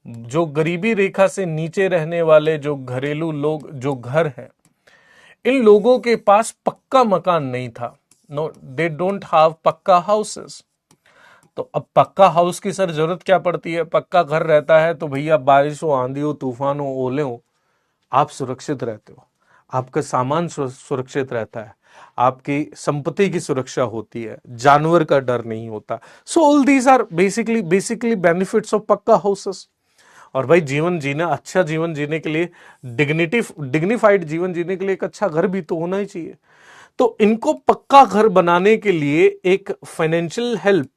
जो गरीबी रेखा से नीचे रहने वाले जो घरेलू लोग, जो घर हैं, इन लोगों के पास पक्का मकान नहीं था। नो, दे डोंट हैव पक्का हाउसेस। तो अब पक्का हाउस की सर जरूरत क्या पड़ती है, पक्का घर रहता है तो भैया बारिश हो, आंधी हो, तूफान हो, ओले हो, आप सुरक्षित रहते हो, आपका सामान सुरक्षित रहता है, आपकी संपत्ति की सुरक्षा होती है, जानवर का डर नहीं होता। So all these are basically benefits of pucca houses. और भाई जीवन जीना, अच्छा जीवन जीने के लिए, डिग्निफाइड जीवन जीने के लिए एक अच्छा घर भी तो होना ही चाहिए। तो इनको पक्का घर बनाने के लिए एक फाइनेंशियल हेल्प,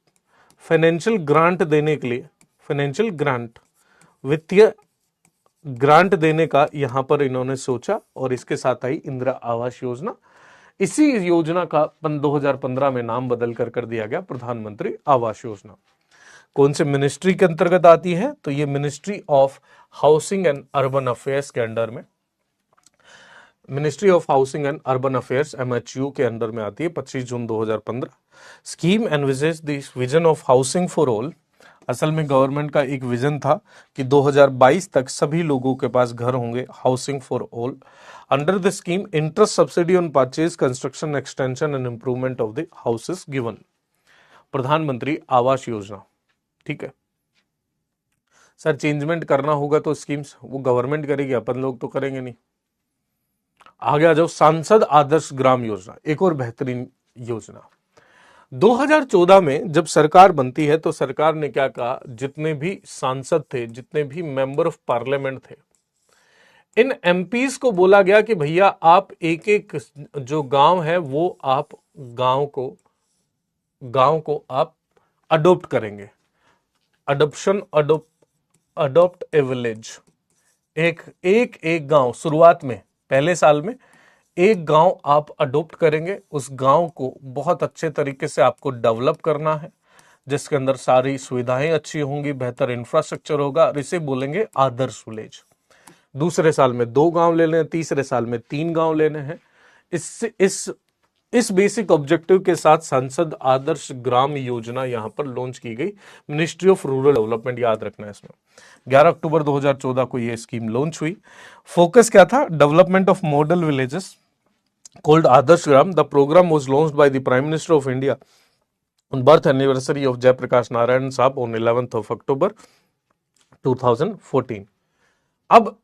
फाइनेंशियल ग्रांट देने के लिए, फाइनेंशियल ग्रांट, वित्तीय ग्रांट देने का यहां पर इन्होंने सोचा, और इसके साथ आई इंदिरा आवास योजना। इसी योजना का 2015 में नाम बदल कर दिया गया प्रधानमंत्री आवास योजना। कौन से मिनिस्ट्री के अंतर्गत आती है, तो ये ministry of housing and urban affairs के अंडर में, ministry of housing and urban affairs MHU के अंडर में आती है। 25 June 2015। Scheme envisages this vision of housing for all. असल में गवर्नमेंट का एक विजन था कि 2022 तक सभी लोगों के पास घर होंगे, housing for all. Under the scheme interest subsidy on purchase, construction, extension and improvement of the houses given. प्रधानमंत्री आवास योजना। ठीक है सर, चेंजमेंट करना होगा तो स्कीम्स वो गवर्नमेंट करेगी, अपन लोग तो करेंगे नहीं। आगे आ जाओ, सांसद आदर्श ग्राम योजना, एक और बेहतरीन योजना। 2014 में जब सरकार बनती है तो सरकार ने क्या कहा, जितने भी सांसद थे, जितने भी मेंबर ऑफ पार्लियामेंट थे, इन एमपीज को बोला गया कि भैया आप एक एक जो गांव है वो आप गांव को आप अडॉप्ट करेंगे। Adoption, adopt a village. एक गांव, शुरुआत में पहले साल में एक गांव आप अडॉप्ट करेंगे, उस गांव को बहुत अच्छे तरीके से आपको डेवलप करना है, जिसके अंदर सारी सुविधाएं अच्छी होंगी, बेहतर इंफ्रास्ट्रक्चर होगा, और इसे बोलेंगे आदर्श विलेज। दूसरे साल में 2 गांव लेने हैं, तीसरे साल में 3 गांव लेने हैं। इस बेसिक ऑब्जेक्टिव के साथ सांसद आदर्श ग्राम योजना यहां पर लॉन्च की गई, मिनिस्ट्री ऑफ रूरल डेवलपमेंट, याद रखना है इसमें। 11 अक्टूबर 2014 को यह स्कीम लॉन्च हुई। फोकस क्या था, development of model villages called Adarsh Gram. The program was launched by the Prime Minister of India on birth anniversary of Jayaprakash Narayan Saab on 11th of October 2014. अब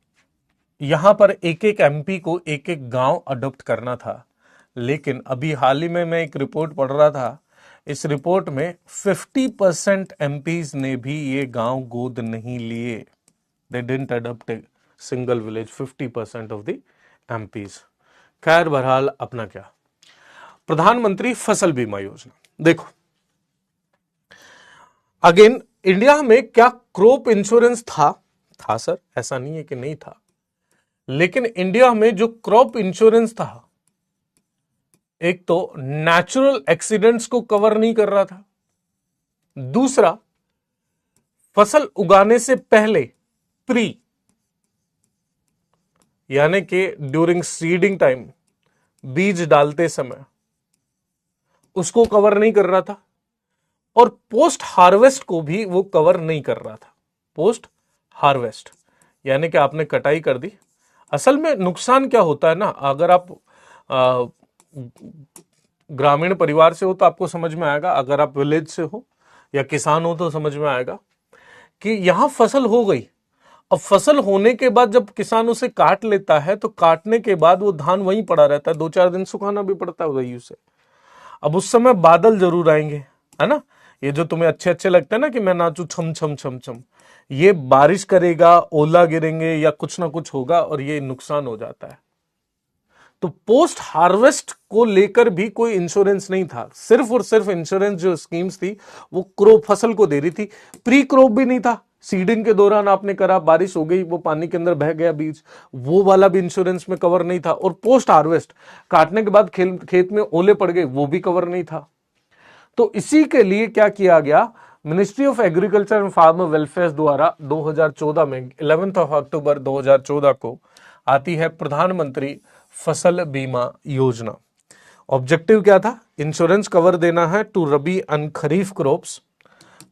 यहां पर एक एक MP को एक एक गांव अडॉप्ट करना था, लेकिन अभी हाल ही में मैं एक रिपोर्ट पढ़ रहा था, इस रिपोर्ट में 50% एमपीज ने भी ये गांव गोद नहीं लिए। They didn't adopt a single village, 50% of the MPs। खैर बहरहाल अपना क्या, प्रधानमंत्री फसल बीमा योजना। देखो अगेन, इंडिया में क्या क्रॉप इंश्योरेंस था सर? ऐसा नहीं है कि नहीं था, लेकिन इंडिया में जो क्रॉप इंश्योरेंस था, एक तो नेचुरल एक्सीडेंट्स को कवर नहीं कर रहा था, दूसरा फसल उगाने से पहले प्री, यानी कि ड्यूरिंग सीडिंग टाइम, बीज डालते समय उसको कवर नहीं कर रहा था, और पोस्ट हार्वेस्ट को भी वो कवर नहीं कर रहा था। पोस्ट हार्वेस्ट यानी कि आपने कटाई कर दी। असल में नुकसान क्या होता है ना, अगर आप ग्रामीण परिवार से हो तो आपको समझ में आएगा, अगर आप विलेज से हो या किसान हो तो समझ में आएगा कि यहां फसल हो गई। अब फसल होने के बाद जब किसान उसे काट लेता है तो काटने के बाद वो धान वहीं पड़ा रहता है, 2-4 दिन सुखाना भी पड़ता है वही उसे। अब उस समय बादल जरूर आएंगे, है ना, ये जो तुम्हें अच्छे अच्छे लगते हैं ना कि मैं नाचू छम छम छम छम, ये बारिश करेगा, ओला गिरेंगे या कुछ ना कुछ होगा और ये नुकसान हो जाता है। तो पोस्ट हार्वेस्ट को लेकर भी कोई इंश्योरेंस नहीं था, सिर्फ और सिर्फ इंश्योरेंस जो स्कीम्स थी वो क्रॉप फसल को दे रही थी। प्री क्रॉप भी नहीं था, सीडिंग के दौरान आपने करा, बारिश हो गई, वो पानी के अंदर बह गया बीज, वो वाला भी इंश्योरेंस में कवर नहीं था। और पोस्ट हार्वेस्ट, काटने के बाद खेत में ओले पड़ गए, वो भी कवर नहीं था। तो इसी के लिए क्या किया गया, ministry of agriculture and farmer welfare द्वारा 2014 में 11 अक्टूबर 2014 को आती है प्रधानमंत्री फसल बीमा योजना। ऑब्जेक्टिव क्या था, इंश्योरेंस कवर देना है to rabi and kharif crops,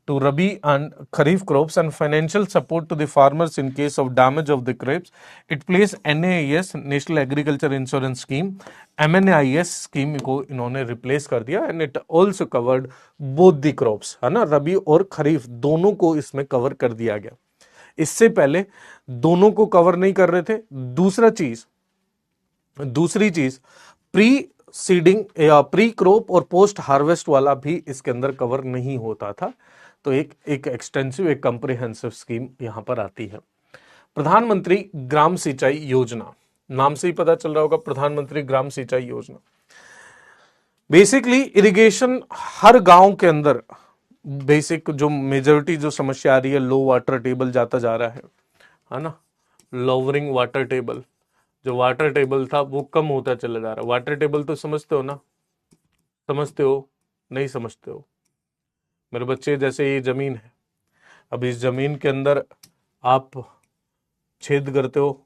and financial support to the farmers in case of damage of the crops. It plays NAIS, National Agriculture Insurance Scheme, MNAIS scheme को इन्होंने रिप्लेस कर दिया, and it also covered both the crops, है ना, रबी और खरीफ दोनों को इसमें कवर कर दिया गया। इससे पहले दोनों को कवर नहीं कर रहे थे। दूसरी चीज प्री सीडिंग या प्री क्रॉप और पोस्ट हार्वेस्ट वाला भी इसके अंदर कवर नहीं होता था। तो एक एक्सटेंसिव, एक कंप्रिहेंसिव स्कीम यहां पर आती है। प्रधानमंत्री ग्राम सिंचाई योजना, नाम से ही पता चल रहा होगा, प्रधानमंत्री ग्राम सिंचाई योजना। बेसिकली इरिगेशन हर गांव के अंदर, बेसिक जो मेजॉरिटी जो समस्या आ रही है, लो वाटर टेबल जाता जा रहा है ना, लोअरिंग वाटर टेबल, जो वाटर टेबल था वो कम होता चला जा रहा है। वाटर टेबल तो समझते हो ना, समझते हो नहीं समझते हो मेरे बच्चे? जैसे ये जमीन है, अब इस जमीन के अंदर आप छेद करते हो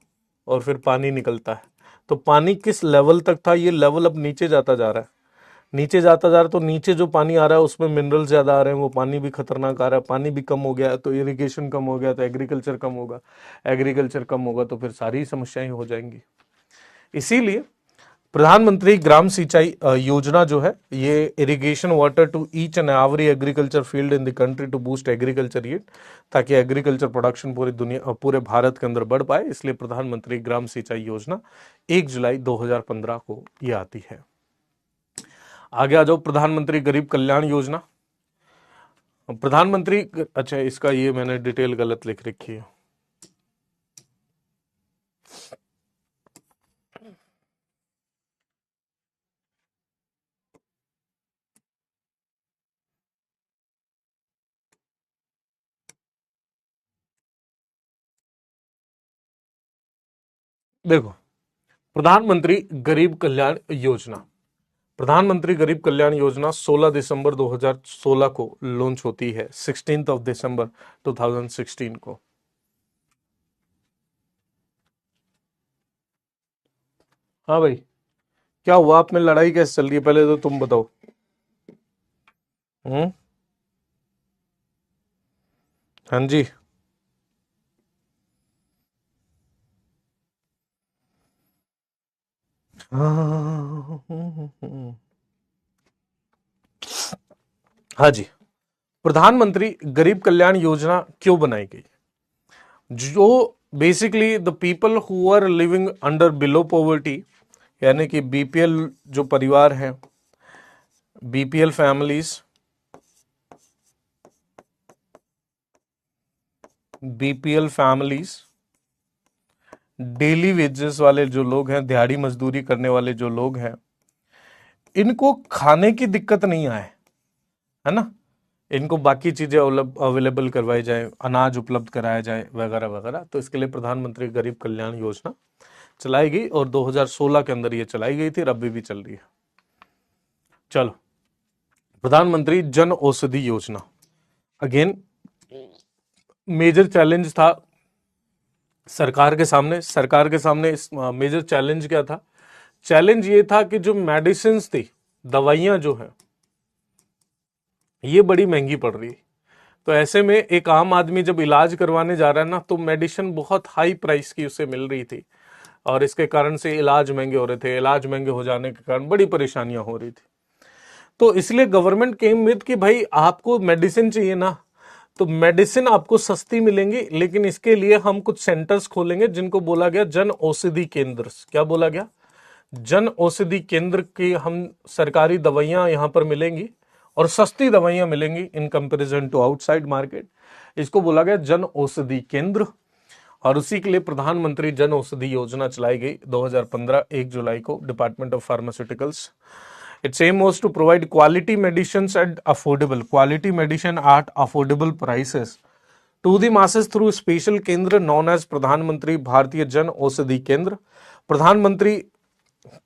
और फिर पानी निकलता है, तो पानी किस लेवल तक था, ये लेवल अब नीचे जाता जा रहा है, नीचे जाता जा रहा है। तो नीचे जो पानी आ रहा है उसमें मिनरल्स ज्यादा आ रहे हैं, वो पानी भी खतरनाक आ रहा है। पानी भी कम हो गया तो इरिगेशन कम हो गया तो एग्रीकल्चर कम होगा, एग्रीकल्चर कम होगा तो फिर सारी समस्याएं हो जाएंगी। इसीलिए प्रधानमंत्री ग्राम सिंचाई योजना जो है ये irrigation water to each and every agriculture field in the country to boost agriculture yield, ताकि एग्रीकल्चर प्रोडक्शन पूरी दुनिया पूरे भारत के अंदर बढ़ पाए, इसलिए प्रधानमंत्री ग्राम सिंचाई योजना 1 जुलाई 2015 को ये आती है। आगे आ जाओ, प्रधानमंत्री गरीब कल्याण योजना। प्रधानमंत्री, अच्छा इसका ये मैंने डिटेल गलत लिख रखी है। देखो, प्रधानमंत्री गरीब कल्याण योजना, प्रधानमंत्री गरीब कल्याण योजना 16 दिसंबर 2016 को लॉन्च होती है, 16th ऑफ दिसंबर 2016 को। हाँ भाई, क्या हुआ आप में लड़ाई कैसे चल रही है, पहले तो तुम बताओ। हाँ जी। हाँ जी, प्रधानमंत्री गरीब कल्याण योजना क्यों बनाई गई? जो basically the people who are living under below poverty, यानी कि बीपीएल जो परिवार है, BPL families, BPL families, daily wages वाले जो लोग हैं, दिहाड़ी मजदूरी करने वाले जो लोग हैं, इनको खाने की दिक्कत नहीं आए, है ना, इनको बाकी चीजें अवेलेबल करवाई जाए, अनाज उपलब्ध कराया जाए वगैरह वगैरह, तो इसके लिए प्रधानमंत्री गरीब कल्याण योजना चलाई गई और 2016 के अंदर ये चलाई गई थी और अभी भी चल रही है। चलो, प्रधानमंत्री Jan Aushadhi Yojana, again major challenge था सरकार के सामने मेजर चैलेंज क्या था? चैलेंज ये था कि जो मेडिसिन थी, दवाइयां जो है, ये बड़ी महंगी पड़ रही है। तो ऐसे में एक आम आदमी जब इलाज करवाने जा रहा है ना, तो मेडिसिन बहुत हाई प्राइस की उसे मिल रही थी और इसके कारण से इलाज महंगे हो रहे थे। इलाज महंगे हो जाने के कारण बड़ी परेशानियां हो रही थी। तो इसलिए गवर्नमेंट केम विद कि भाई आपको मेडिसिन चाहिए ना, तो मेडिसिन आपको सस्ती मिलेंगी, लेकिन इसके लिए हम कुछ सेंटर्स खोलेंगे जिनको बोला गया जन औषधि केंद्र। क्या बोला गया? जन औषधि केंद्र की हम सरकारी दवाइयां यहां पर मिलेंगी और सस्ती दवाइयां मिलेंगी in comparison to outside market. इसको बोला गया जन औषधि केंद्र और उसी के लिए प्रधानमंत्री जन औषधि योजना चलाई गई 2015 1 जुलाई को, department of pharmaceuticals. Its aim was to provide quality medicines at affordable prices to the masses through special केंद्र known as प्रधानमंत्री भारतीय जन औषधि केंद्र।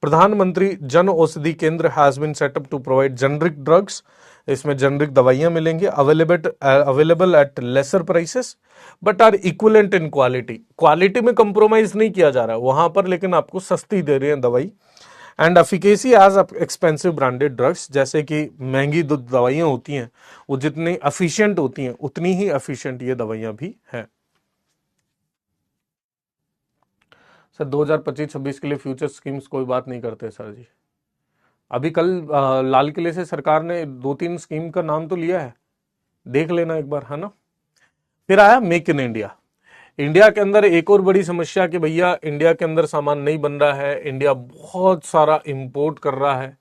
प्रधानमंत्री जन औषधि केंद्र has been set up to provide generic drugs, इसमें जेनरिक दवाइयां मिलेंगी, available at lesser prices but are equivalent in quality. Quality में कंप्रोमाइज नहीं किया जा रहा वहां पर, लेकिन आपको सस्ती दे रहे हैं दवाई। And efficacy as expensive branded drugs, जैसे कि महंगी दवाइयां होती हैं वो जितनी एफिशिएंट होती हैं उतनी ही एफिशिएंट ये दवाइयां भी हैं। सर 2025-26 के लिए फ्यूचर स्कीम्स कोई बात नहीं करते सर जी। अभी कल लाल किले से सरकार ने 2-3 स्कीम का नाम तो लिया है, देख लेना एक बार, है ना। फिर आया मेक इन इंडिया। इंडिया के अंदर एक और बड़ी समस्या कि भैया इंडिया के अंदर सामान नहीं बन रहा है, इंडिया बहुत सारा इंपोर्ट कर रहा है।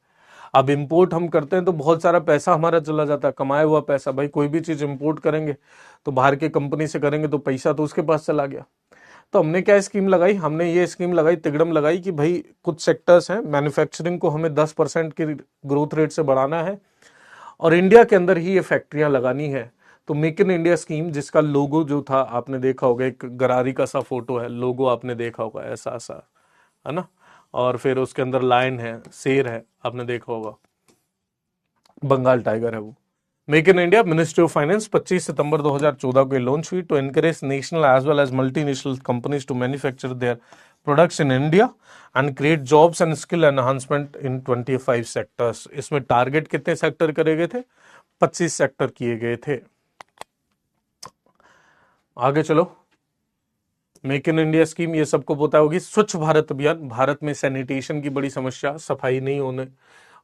अब इंपोर्ट हम करते हैं तो बहुत सारा पैसा हमारा चला जाता है, कमाया हुआ पैसा। भाई कोई भी चीज इंपोर्ट करेंगे तो बाहर की कंपनी से करेंगे तो पैसा तो उसके पास चला गया। तो हमने क्या स्कीम लगाई? हमने ये स्कीम लगाई, तिगड़म लगाई कि भाई कुछ सेक्टर्स हैं, मैन्युफैक्चरिंग को हमें 10% की ग्रोथ रेट से बढ़ाना है और इंडिया के अंदर ही ये फैक्ट्रियां लगानी है। तो मेक इन इंडिया स्कीम, जिसका लोगो जो था आपने देखा होगा, एक गरारी का सा फोटो है, लोगो आपने देखा होगा ऐसा सा, है ना, और फिर उसके अंदर लायन है, शेर है, आपने देखा होगा, बंगाल टाइगर है वो। Make in India ministry of finance 25 सितंबर 2014 को लॉन्च हुई to encourage national as well as multinational companies to manufacture their products in India and create jobs and skill enhancement in 25 sectors. इसमें टारगेट कितने sector करे गए थे? 25 sector किए गए थे। आगे चलो, मेक इन इंडिया स्कीम ये सबको पता होगी। स्वच्छ भारत अभियान, भारत में सैनिटेशन की बड़ी समस्या, सफाई नहीं होने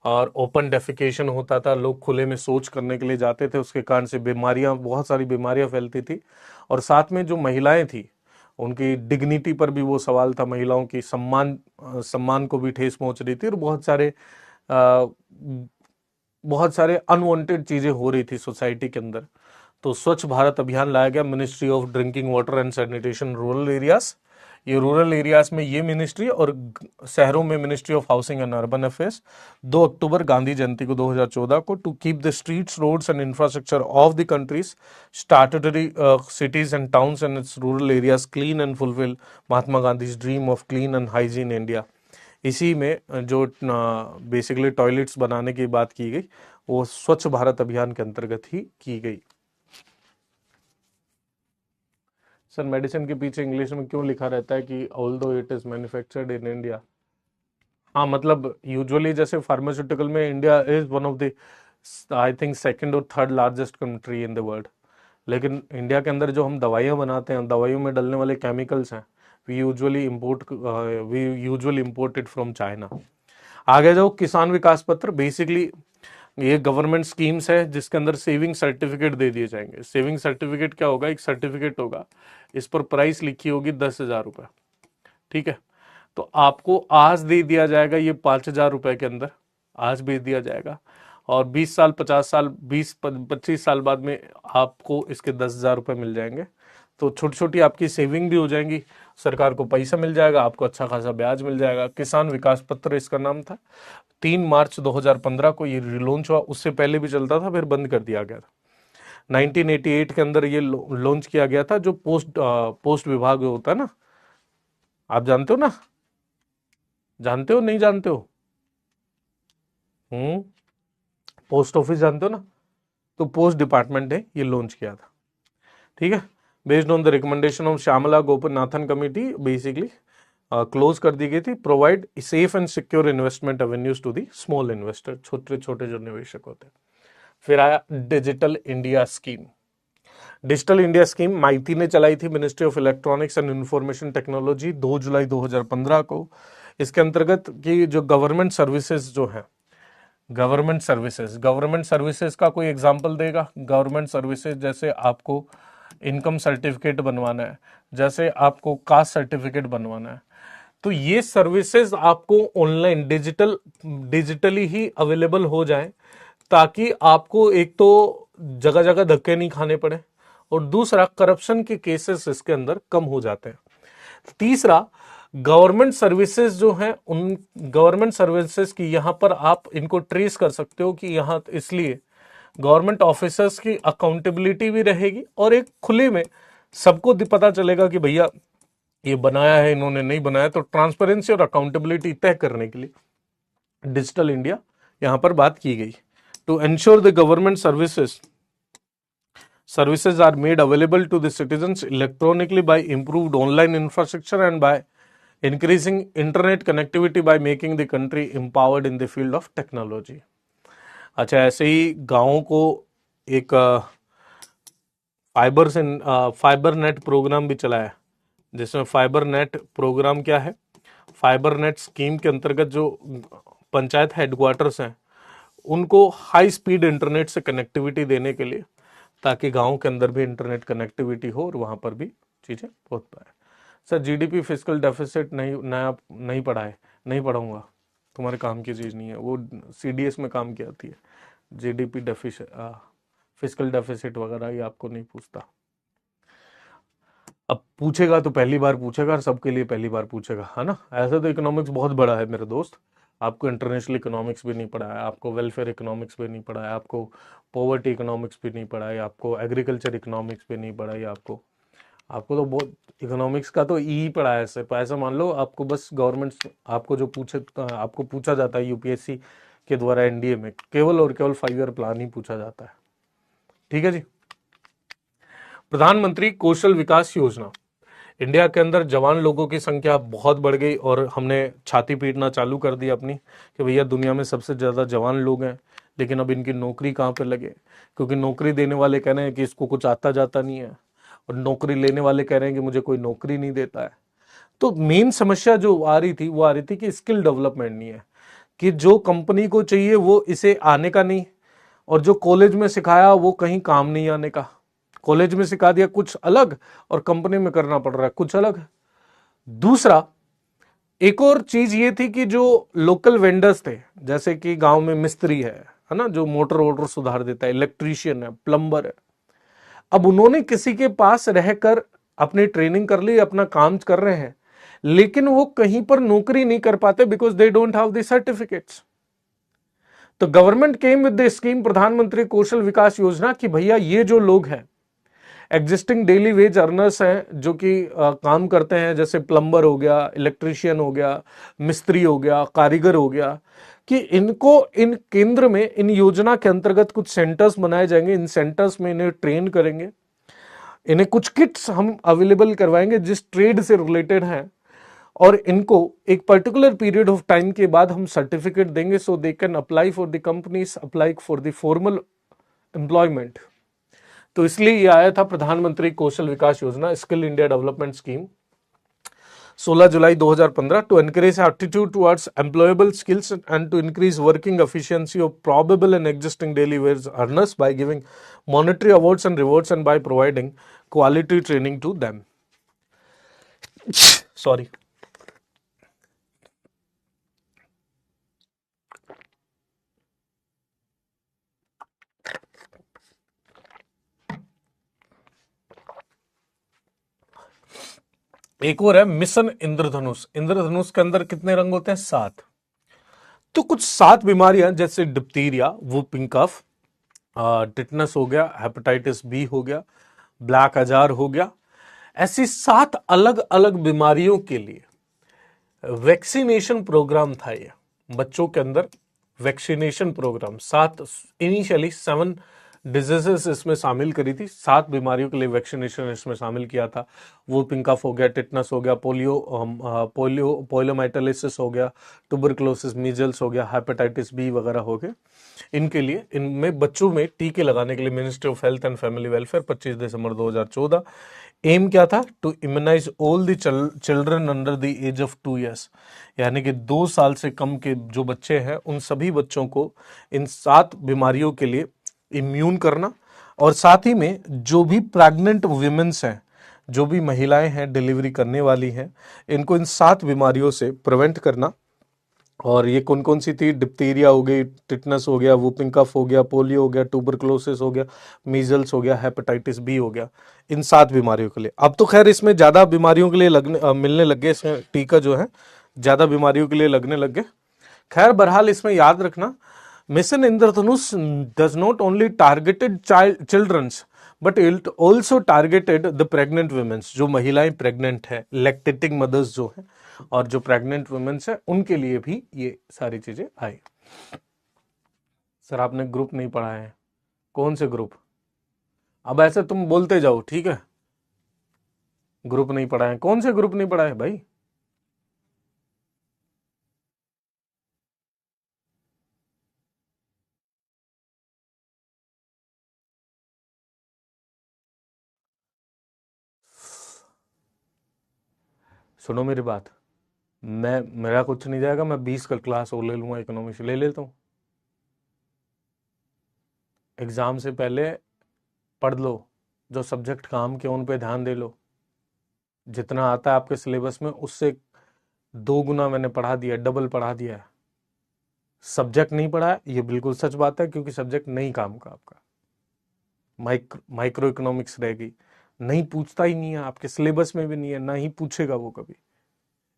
और ओपन डेफिकेशन होता था, लोग खुले में शौच करने के लिए जाते थे, उसके कारण से बीमारियां, बहुत सारी बीमारियां फैलती थी। और साथ में जो महिलाएं थी उनकी डिग्निटी पर भी वो सवाल था, महिलाओं की सम्मान को भी ठेस पहुंच रही थी और अ, बहुत सारे अनवांटेड चीजें हो रही थी सोसाइटी के अंदर। तो स्वच्छ भारत अभियान लाया गया, ministry of drinking water and sanitation rural areas, ये रूरल एरियाज में ये मिनिस्ट्री, और शहरों में ministry of housing and urban affairs. 2 अक्टूबर गांधी जयंती को 2014 को, to keep the streets, roads and infrastructure of the country's statutory cities and towns and its rural areas clean and fulfil Mahatma Gandhi dream of clean and hygiene India. इसी में जो basically toilets बनाने की बात की गई वो स्वच्छ भारत अभियान के अंतर्गत ही की गई। सर मेडिसिन के पीछे इंग्लिश में क्यों लिखा रहता है कि although it is manufactured in India? हाँ, मतलब यूजुअली जैसे फार्मास्यूटिकल में India is one of the, I think, second और third largest country in the world. लेकिन इंडिया के अंदर जो हम दवाइयाँ बनाते हैं, दवाइयों में डलने वाले केमिकल्स हैं, we usually imported from China. आगे जाओ, किसान विकास पत्र, बेसिकली ये गवर्नमेंट स्कीम्स है जिसके अंदर सेविंग सर्टिफिकेट दे दिए जाएंगे। सेविंग सर्टिफिकेट क्या होगा? एक सर्टिफिकेट होगा, इस पर प्राइस लिखी होगी 10,000 रुपए, ठीक है। तो आपको आज दे दिया जाएगा ये 5,000 रुपए के अंदर, आज भेज दिया जाएगा, और 20 साल, 50 साल, 20-25 साल बाद में आपको इसके 10,000 रुपए मिल जाएंगे। तो छोटी छोटी आपकी सेविंग भी हो जाएंगी, सरकार को पैसा मिल जाएगा, आपको अच्छा खासा ब्याज मिल जाएगा। किसान विकास पत्र इसका नाम था। 3 मार्च 2015 को ये रिलॉन्च हुआ, उससे पहले भी चलता था, फिर बंद कर दिया गया था। 1988 के अंदर ये लॉन्च किया गया था। जो पोस्ट विभाग होता है ना, आप जानते हो ना? जानते हो नहीं जानते हो? पोस्ट ऑफिस जानते हो ना? तो पोस्ट डिपार्टमेंट ने ये लॉन्च किया था, ठीक है। Based on the recommendation of Shyamala Gopinathan committee, basically close कर दी गई थी। Provide safe and secure investment avenues to the small investor, छोटे छोटे जो निवेशक होते हैं। फिर आया digital India scheme. Digital India scheme MeitY ने चलाई थी, ministry of electronics and information technology, 2 जुलाई 2015 को। इसके अंतर्गत की जो गवर्नमेंट सर्विसेज जो है, गवर्नमेंट सर्विसेज का कोई एग्जांपल देगा? गवर्नमेंट सर्विसेज जैसे आपको इनकम सर्टिफिकेट बनवाना है, जैसे आपको कास्ट सर्टिफिकेट बनवाना है, तो ये सर्विसेज आपको ऑनलाइन डिजिटली ही अवेलेबल हो जाए, ताकि आपको एक तो जगह जगह धक्के नहीं खाने पड़े, और दूसरा करप्शन के केसेस इसके अंदर कम हो जाते हैं। तीसरा, गवर्नमेंट सर्विसेज जो हैं, उन गवर्नमेंट सर्विसेज की यहां पर आप इनको ट्रेस कर सकते हो कि यहां, इसलिए गवर्नमेंट ऑफिसर्स की अकाउंटेबिलिटी भी रहेगी, और एक खुले में सबको पता चलेगा कि भैया ये बनाया है इन्होंने, नहीं बनाया। तो ट्रांसपेरेंसी और अकाउंटेबिलिटी तय करने के लिए डिजिटल इंडिया यहां पर बात की गई। To ensure the government services are made available to the citizens electronically by improved online infrastructure and by increasing internet connectivity by making the country empowered in the field of technology। अच्छा, ऐसे ही गांवों को एक fibre net programme भी चलाया, जिसमें fibre net programme क्या है? फाइबर नेट स्कीम के अंतर्गत जो पंचायत हेडक्वार्टर्स हैं, उनको हाई स्पीड इंटरनेट से कनेक्टिविटी देने के लिए, ताकि गांव के अंदर भी इंटरनेट कनेक्टिविटी हो और वहां पर भी चीजें पहुंच पाए। सर जीडीपी फिस्कल डेफिसिट नहीं पढ़ा है, नहीं पढ़ाऊंगा, तुम्हारे काम की चीज नहीं है, वो सीडीएस में काम की आती है। जीडीपी डेफिसिट, फिस्कल डेफिसिट वगैरह ये आपको नहीं पूछता। अब पूछेगा तो पहली बार पूछेगा, और सबके लिए पहली बार पूछेगा, है ना। ऐसे तो इकोनॉमिक्स बहुत बड़ा है मेरे दोस्त, आपको इंटरनेशनल इकोनॉमिक्स भी नहीं पढ़ा है, आपको वेलफेयर इकोनॉमिक्स भी नहीं पढ़ा है, आपको पॉवर्टी इकोनॉमिक्स भी नहीं पढ़ा है, आपको एग्रीकल्चर इकोनॉमिक्स भी नहीं पढ़ा है, आपको तो बहुत इकोनॉमिक्स का तो ई पढ़ा है सिर्फ। ऐसा मान लो आपको बस गवर्नमेंट आपको जो आपको पूछा जाता है यूपीएससी के द्वारा एनडीए में, केवल और केवल 5 ईयर प्लान ही पूछा जाता है, ठीक है जी। प्रधानमंत्री कौशल विकास योजना, इंडिया के अंदर जवान लोगों की संख्या बहुत बढ़ गई, और हमने छाती पीटना चालू कर दी अपनी कि भैया दुनिया में सबसे ज्यादा जवान लोग हैं, लेकिन अब इनकी नौकरी कहाँ पे लगे? क्योंकि नौकरी देने वाले कह रहे हैं कि इसको कुछ आता जाता नहीं है, और नौकरी लेने वाले कह रहे हैं कि मुझे कोई नौकरी नहीं देता है। तो मेन समस्या जो आ रही थी वो आ रही थी कि स्किल डेवलपमेंट नहीं है, कि जो कंपनी को चाहिए वो इसे आने का नहीं, और जो कॉलेज में सिखाया वो कहीं काम नहीं आने का। कॉलेज में सिखा दिया कुछ अलग और कंपनी में करना पड़ रहा है कुछ अलग। दूसरा, एक और चीज ये थी कि जो लोकल वेंडर्स थे, जैसे कि गांव में मिस्त्री है ना, जो मोटर वोटर सुधार देता है, इलेक्ट्रीशियन है, प्लम्बर है, अब उन्होंने किसी के पास रहकर अपनी ट्रेनिंग कर ली, अपना काम कर रहे हैं, लेकिन वो कहीं पर नौकरी नहीं कर पाते because they don't have the certificates. तो government came with the scheme Pradhan Mantri Kaushal Vikas योजना कि भैया ये जो लोग हैं एग्जिस्टिंग डेली वेज अर्नर्स हैं, जो कि काम करते हैं, जैसे प्लम्बर हो गया, इलेक्ट्रीशियन हो गया, मिस्त्री हो गया, कारीगर हो गया, कि इनको इन केंद्र में इन योजना के अंतर्गत कुछ सेंटर्स बनाए जाएंगे। इन सेंटर्स में इन्हें ट्रेन करेंगे, इन्हें कुछ किट्स हम अवेलेबल करवाएंगे जिस ट्रेड से रिलेटेड है, और इनको एक पर्टिकुलर पीरियड ऑफ टाइम के बाद हम सर्टिफिकेट देंगे so they can apply for the companies, apply for the formal employment. तो इसलिए ये आया था Pradhan Mantri Kaushal Vikas Yojana, skill India development scheme, 16 जुलाई 2015, to encourage aptitude towards employable skills and to increase working efficiency of probable and existing daily wage earners by giving monetary awards and rewards and by providing quality training to them. Sorry. एक और है mission इंद्रधनुष। इंद्रधनुष के अंदर कितने रंग होते हैं? 7। तो कुछ 7 बीमारियां, जैसे डिप्थीरिया, वुपिंग कफ, टिटनस हो गया, हेपेटाइटिस बी हो गया, ब्लैक अजार हो गया, ऐसी 7 अलग अलग बीमारियों के लिए वैक्सीनेशन प्रोग्राम था। ये बच्चों के अंदर वैक्सीनेशन प्रोग्राम, 7 इनिशियली 7 डिजीजेस इसमें शामिल करी थी, 7 बीमारियों के लिए वैक्सीनेशन इसमें शामिल किया था। वो पिंकफ हो गया, टिटनस हो गया, पोलियोमाइलिटिस हो गया, ट्यूबरकुलोसिस, मीजल्स हो गया, हेपेटाइटिस बी वगैरह हो गए। इनके लिए, इनमें बच्चों में टीके लगाने के लिए ministry of health and family welfare 25 दिसंबर 2014, एम क्या था? To immunise all the children under the age of 2 years, यानी कि 2 साल से कम के जो बच्चे हैं उन सभी बच्चों को इन 7 बीमारियों के लिए इम्यून करना, और साथ ही में जो भी प्रेग्नेंट वुमेन्स हैं, जो भी महिलाएं हैं डिलीवरी करने वाली हैं, इनको इन 7 बीमारियों से प्रिवेंट करना। और ये कौन कौन सी थी? डिप्थीरिया हो गई, टिटनस हो गया, वुपिंग कफ हो गया, पोलियो हो गया, ट्यूबरकुलोसिस हो गया, मीजल्स हो गया, हेपेटाइटिस बी हो गया, इन 7 बीमारियों के लिए। अब तो खैर इसमें ज्यादा बीमारियों के लिए मिलने लग गए, इसमें टीका जो है ज्यादा बीमारियों के लिए लगने लग गए। खैर बहरहाल इसमें याद रखना, mission Indradhanush does not only targeted childrens but it also targeted the pregnant womens, जो महिलाएं प्रेग्नेंट है, लैक्टेटिंग मदर्स जो है, और जो प्रेग्नेंट वुमेन्स है उनके लिए भी ये सारी चीजें आई। सर आपने ग्रुप नहीं पढ़ा है? कौन से ग्रुप? अब ऐसे तुम बोलते जाओ, ठीक है? ग्रुप नहीं पढ़ा है? कौन से ग्रुप नहीं पढ़ा है भाई? सुनो मेरी बात, मैं मेरा कुछ नहीं जाएगा, मैं 20 का क्लास और ले लूंगा, इकोनॉमिक्स ले लेता हूँ। एग्जाम से पहले पढ़ लो, जो सब्जेक्ट काम के उन पे ध्यान दे लो। जितना आता है आपके सिलेबस में उससे 2 गुना मैंने पढ़ा दिया, डबल पढ़ा दिया है। सब्जेक्ट नहीं पढ़ा है ये बिल्कुल सच बात है, क्योंकि सब्जेक्ट नहीं काम का आपका। माइक्रो इकोनॉमिक्स रहेगी, नहीं पूछता ही नहीं है, आपके सिलेबस में भी नहीं है, ना ही पूछेगा वो कभी।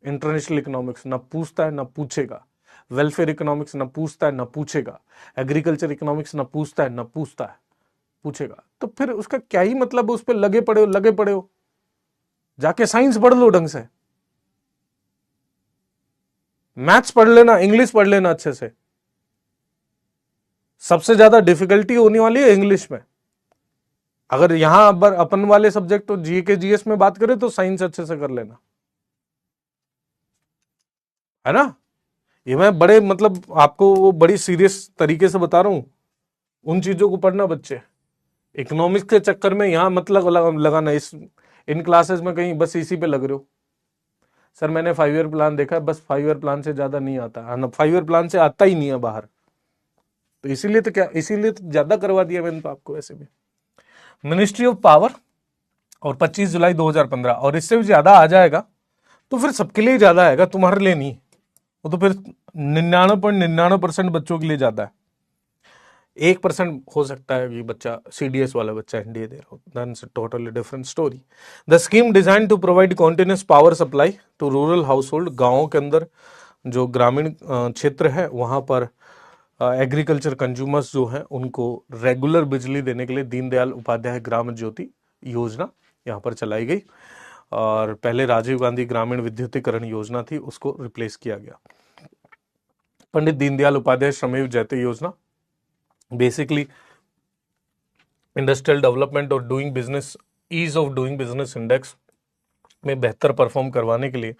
इंटरनेशनल इकोनॉमिक्स ना पूछता है ना पूछेगा, वेलफेयर इकोनॉमिक्स ना पूछता है ना पूछेगा, एग्रीकल्चर इकोनॉमिक्स ना पूछता है ना पूछता है पूछेगा। तो फिर उसका क्या ही मतलब है उस पर लगे पड़े हो? जाके साइंस पढ़ लो ढंग से, मैथ्स पढ़ लेना, इंग्लिश पढ़ लेना अच्छे से। सबसे ज्यादा डिफिकल्टी होने वाली है इंग्लिश में। अगर यहां अपन वाले सब्जेक्ट तो जी के जीएस में बात करें तो साइंस अच्छे से कर लेना, है ना? ये मैं बड़े मतलब आपको वो बड़ी सीरियस तरीके से बता रहा हूं, उन चीजों को पढ़ना बच्चे। इकोनॉमिक्स के चक्कर में यहाँ मतलब लगाना, इस इन क्लासेस में कहीं बस इसी पे लग रहे हो। सर मैंने 5 ईयर प्लान देखा है, बस 5 ईयर प्लान से ज्यादा नहीं आता, 5 ईयर प्लान से आता ही नहीं है बाहर। तो इसीलिए तो क्या, इसीलिए तो ज्यादा करवा दिया मैंने तो आपको ऐसे में। मिनिस्ट्री ऑफ पावर और 25 जुलाई 2015, और इससे भी ज्यादा आ जाएगा तो फिर सबके लिए ज्यादा आएगा, तुम्हारे लिए नहीं। वो तो फिर 99.99% बच्चों के लिए ज्यादा है। 1% हो सकता है कि बच्चा सीडीएस वाला बच्चा एनडीए दे रहा हो, that's totally different story. The scheme design to provide continuous power supply to rural household, गाँवों के अंदर जो ग्रामीण क्षेत्र है वहां पर एग्रीकल्चर कंज्यूमर्स जो हैं उनको रेगुलर बिजली देने के लिए दीनदयाल उपाध्याय ग्राम ज्योति योजना यहाँ पर चलाई गई। और पहले राजीव गांधी ग्रामीण विद्युतीकरण योजना थी, उसको रिप्लेस किया गया। Pandit Deendayal Upadhyay Shramev Jayate Yojana basically industrial development और doing business, ease of doing business index में बेहतर परफॉर्म करवाने के लिए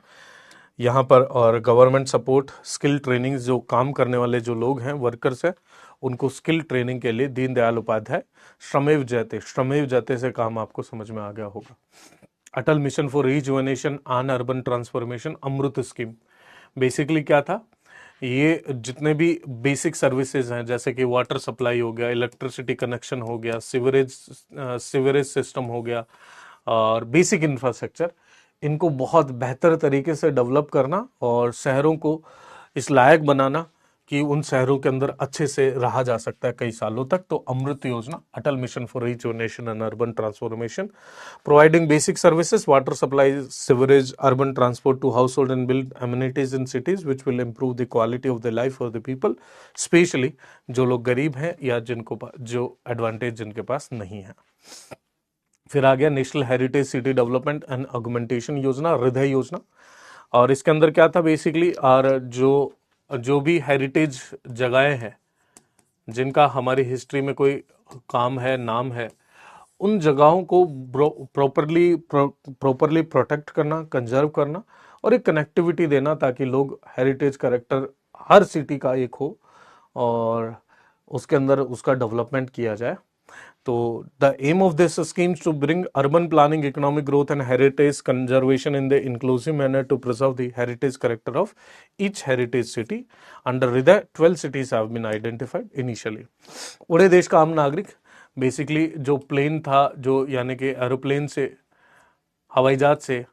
यहाँ पर, और गवर्नमेंट सपोर्ट स्किल ट्रेनिंग, जो काम करने वाले जो लोग हैं वर्कर्स हैं उनको स्किल ट्रेनिंग के लिए दीनदयाल उपाध्याय श्रमेव जयते, श्रमेव जयते से काम आपको समझ में आ गया होगा। Atal mission for rejuvenation and urban transformation, Amrut scheme, basically क्या था, ये जितने भी बेसिक सर्विसेज हैं जैसे कि वाटर सप्लाई हो गया, इलेक्ट्रिसिटी कनेक्शन हो गया, सीवरेज सिस्टम हो गया और बेसिक इंफ्रास्ट्रक्चर, इनको बहुत बेहतर तरीके से डेवलप करना और शहरों को इस लायक बनाना कि उन शहरों के अंदर अच्छे से रहा जा सकता है कई सालों तक। तो Amrut Yojana, Atal mission for rejuvenation and urban transformation, providing basic services, water supply, sewerage, urban transport to household and build amenities in cities which will improve the quality of the life for the people, especially जो लोग गरीब हैं या जिनको जो advantage जिनके पास नहीं है। फिर आ गया national heritage city development and augmentation योजना, हृदय योजना, और इसके अंदर क्या था बेसिकली, और जो भी हेरिटेज जगहें हैं जिनका हमारी हिस्ट्री में कोई काम है, नाम है, उन जगहों को प्रॉपरली प्रोटेक्ट करना, कंजर्व करना और एक कनेक्टिविटी देना ताकि लोग हेरिटेज करेक्टर हर सिटी का एक हो और उसके अंदर उसका डेवलपमेंट किया जाए। तो the aim of this schemes to bring urban planning, economic growth and heritage conservation in the inclusive manner to preserve the heritage character of each heritage city. Under Hriday 12 cities have been identified initially। उड़े देश का आम नागरिक, basically जो plane था, जो यानी कि एरोप्लेन से, हवाई जहाज से,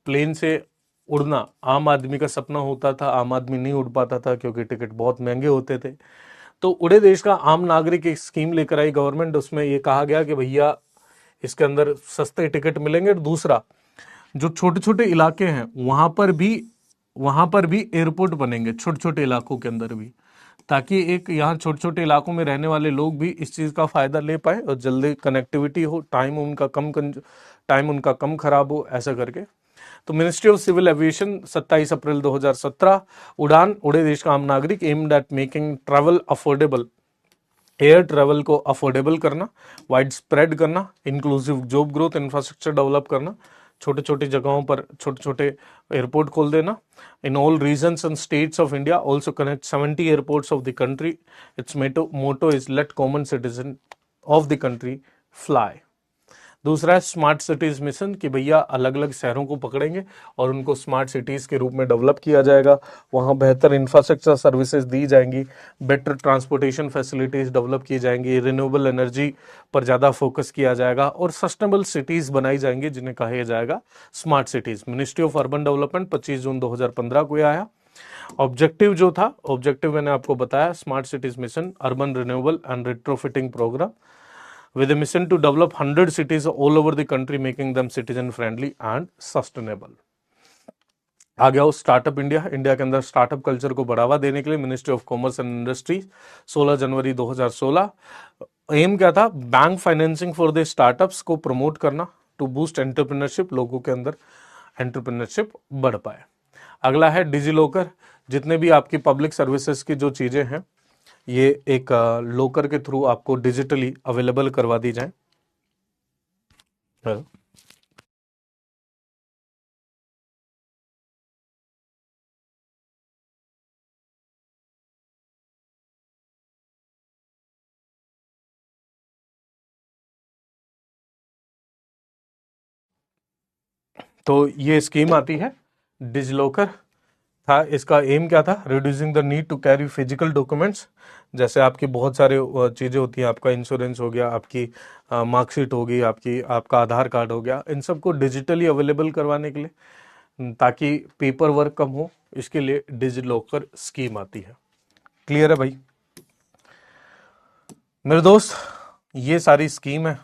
प्लेन से उड़ना आम आदमी का सपना होता था, आम आदमी नहीं उड़ पाता था क्योंकि टिकट बहुत महंगे होते थे। तो उड़े देश का आम नागरिक एक स्कीम लेकर आई गवर्नमेंट, उसमें ये कहा गया कि भैया इसके अंदर सस्ते टिकट मिलेंगे। दूसरा, जो छोटे छोटे इलाके हैं वहां पर भी एयरपोर्ट बनेंगे छोटे छोटे इलाकों के अंदर भी, ताकि एक यहाँ छोटे छोटे इलाकों में रहने वाले लोग भी इस चीज का फायदा ले पाए और जल्दी कनेक्टिविटी हो, टाइम उनका कम खराब हो, ऐसा करके। तो मिनिस्ट्री ऑफ सिविल एविएशन 27 अप्रैल 2017, उड़ान, उड़े देश का आम नागरिक, aimed at making travel affordable, air travel को अफोर्डेबल करना, वाइड स्प्रेड करना, inclusive job growth, infrastructure develop करना, छोटे छोटे जगहों पर छोटे छोटे एयरपोर्ट खोल देना in all regions and states of India, also connect 70 airports of the country. Its motto is let common citizen of the country fly. दूसरा है स्मार्ट सिटीज मिशन, कि भैया अलग अलग शहरों को पकड़ेंगे और उनको स्मार्ट सिटीज के रूप में डेवलप किया जाएगा, वहां बेहतर इंफ्रास्ट्रक्चर सर्विसेज दी जाएंगी, बेटर ट्रांसपोर्टेशन फैसिलिटीज डेवलप की जाएंगी, रिन्यूएबल एनर्जी पर ज्यादा फोकस किया जाएगा और सस्टेनेबल सिटीज बनाई जाएंगी जिन्हें कहा जाएगा smart cities. Ministry of urban development 25 June 2015 को आया। ऑब्जेक्टिव जो था, ऑब्जेक्टिव मैंने आपको बताया, smart cities mission, urban renewable and retrofitting programme with a mission to develop 100 cities all over the country, making them citizen friendly and sustainable। आ गया startup India, India के अंदर स्टार्टअप कल्चर को बढ़ावा देने के लिए ministry of commerce and industry 16 जनवरी 2016। Aim क्या था, bank financing for the startups को प्रमोट करना टू बूस्ट एंटरप्रेन्योरशिप, लोगों के अंदर एंटरप्रेन्योरशिप बढ़ पाए। अगला है डिजी लॉकर, जितने भी आपकी पब्लिक सर्विसेज की जो चीजें हैं ये एक लॉकर के थ्रू आपको डिजिटली अवेलेबल करवा दी जाए। तो ये स्कीम आती है डिजिलॉकर था। इसका एम क्या था? Reducing the need to carry physical documents. जैसे आपकी बहुत सारे चीजें होती हैं, आपका इंश्योरेंस हो गया, आपकी मार्कशीट होगी, आपकी आपका आधार कार्ड हो गया, इन सबको डिजिटली अवेलेबल करवाने के लिए, ताकि पेपर वर्क कम हो, इसके लिए डिजिलॉकर स्कीम आती है। क्लियर है भाई मेरे दोस्त? ये सारी स्कीम है।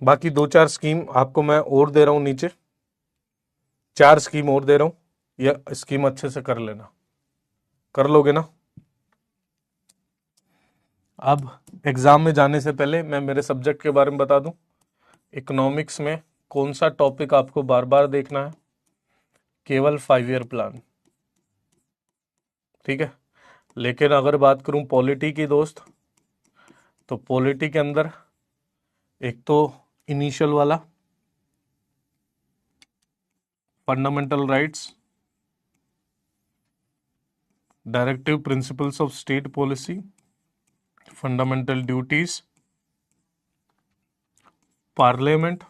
बाकी 2-4 स्कीम आपको मैं और दे रहा हूं नीचे, 4 स्कीम और दे रहा हूं। यह स्कीम अच्छे से कर लेना, कर लोगे ना? अब एग्जाम में जाने से पहले मैं मेरे सब्जेक्ट के बारे में बता दूं। इकोनॉमिक्स में कौन सा टॉपिक आपको बार बार देखना है? केवल 5 ईयर प्लान, ठीक है। लेकिन अगर बात करूं पॉलिटी की दोस्त, तो पॉलिटी के अंदर एक तो इनिशियल वाला fundamental rights, directive principles of state policy, fundamental duties, parliament,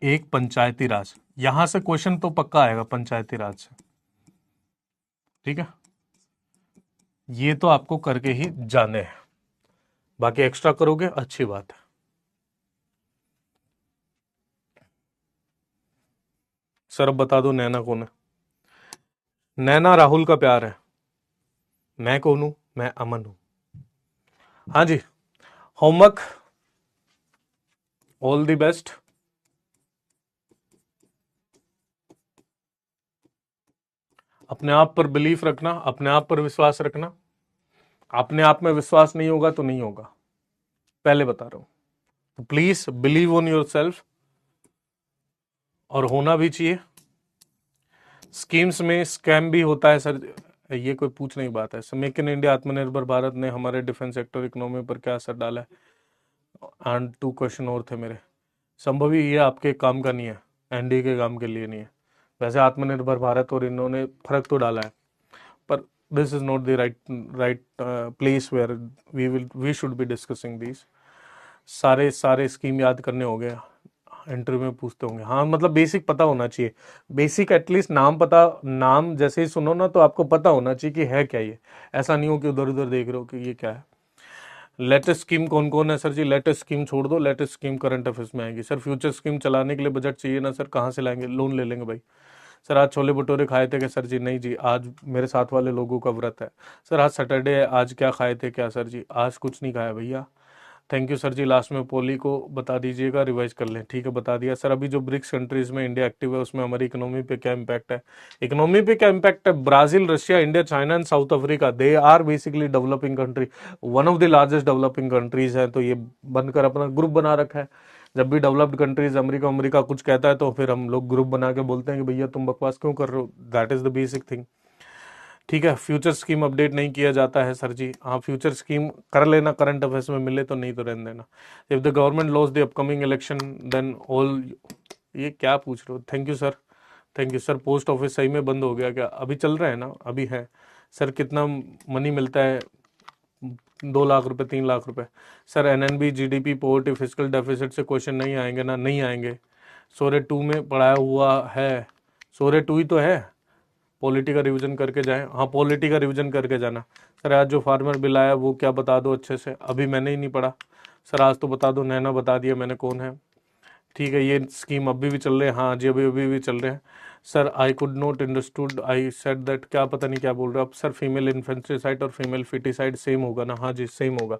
एक पंचायती राज। यहां से क्वेश्चन तो पक्का आएगा पंचायती राज से, ठीक है। ये तो आपको करके ही जाने हैं, बाकी एक्स्ट्रा करोगे अच्छी बात है। सर अब बता दो नैना कौन है? नैना राहुल का प्यार है। मैं कौन हूं? मैं अमन हूं। हाँ जी, होमवर्क, ऑल द बेस्ट। अपने आप पर बिलीफ रखना, अपने आप पर विश्वास रखना। अपने आप में विश्वास नहीं होगा तो नहीं होगा, पहले बता रहा हूं। तो please believe on your self, और होना भी चाहिए। स्कीम्स में स्कैम भी होता है सर, ये कोई पूछने की बात है। मेक इन इंडिया, आत्मनिर्भर भारत ने हमारे डिफेंस सेक्टर इकोनॉमी पर क्या असर डाला है? एंड 2 क्वेश्चन और थे मेरे। संभव ही ये आपके काम का नहीं है, एनडीए के काम के लिए नहीं है। वैसे आत्मनिर्भर भारत और इन्होंने फर्क तो डाला है, पर this is not the right place where we should be discussing this. सारे सारे स्कीम याद करने हो गए, इंटरव्यू में पूछते होंगे। हाँ मतलब बेसिक पता होना चाहिए, बेसिक एटलीस्ट नाम पता, नाम जैसे ही सुनो ना तो आपको पता होना चाहिए कि है क्या ये। ऐसा नहीं हो कि उधर उधर देख रहे हो कि ये क्या है। लेटेस्ट स्कीम कौन कौन है सर जी? लेटेस्ट स्कीम छोड़ दो, लेटेस्ट स्कीम करंट अफेयर्स में आएगी। सर फ्यूचर स्कीम चलाने के लिए बजट चाहिए ना सर, कहाँ से लाएंगे? लोन ले लेंगे भाई। सर आज छोले भटूरे खाए थे क्या सर जी? नहीं जी, आज मेरे साथ वाले लोगों का व्रत है। सर आज सैटरडे है, आज क्या खाए थे क्या सर जी? आज कुछ नहीं खाया भैया। Thank you sir ji. Last में पोली को बता दीजिएगा, रिवाइज कर लें। ठीक है बता दिया सर। अभी जो ब्रिक्स कंट्रीज में इंडिया एक्टिव है उसमें हमारी इकोनॉमी पे क्या इम्पैक्ट है? इकोनॉमी पे क्या इम्पैक्ट है? Brazil, Russia, India, China and South Africa, they are basically developing country, one of the largest developing countries है। तो ये बनकर अपना ग्रुप बना रखा है। जब भी डेवलप्ड कंट्रीज अमेरिका अमेरिका कुछ कहता है तो फिर हम लोग ग्रुप बना के बोलते हैं कि भैया तुम बकवास क्यों कर रहे हो। That is the basic thing, ठीक है। फ्यूचर स्कीम अपडेट नहीं किया जाता है सर जी। हाँ फ्यूचर स्कीम कर लेना, करंट अफेयर्स में मिले तो, नहीं तो रहने देना। If the government loss the upcoming election then all, ये क्या पूछ रहे हो? Thank you sir, thank you sir. Post office सही में बंद हो गया क्या? अभी चल रहा है ना? अभी है सर। कितना मनी मिलता है? 2 लाख रुपए, 3 लाख रुपए। Sir NNB, GDP, poverty, fiscal deficit से क्वेश्चन नहीं आएंगे ना? नहीं आएंगे। सोरे 2 में पढ़ाया हुआ है, सोरे 2 ही तो है। पॉलिटी का रिवीजन करके जाएं। हाँ पॉलिटी का रिवीजन करके जाना। सर आज जो फार्मर बिल आया वो क्या बता दो अच्छे से, अभी मैंने ही नहीं पढ़ा। सर आज तो बता दो। नैना बता दिया मैंने कौन है, ठीक है। ये स्कीम अभी भी चल रहे हैं? हाँ जी अभी अभी भी चल रहे हैं। Sir I could not understood, I said that, क्या पता नहीं क्या बोल रहे हो आप। सर फीमेल इन्फेंट्रीसाइड और फीमेल फीटिसाइड सेम होगा ना? हाँ जी सेम होगा।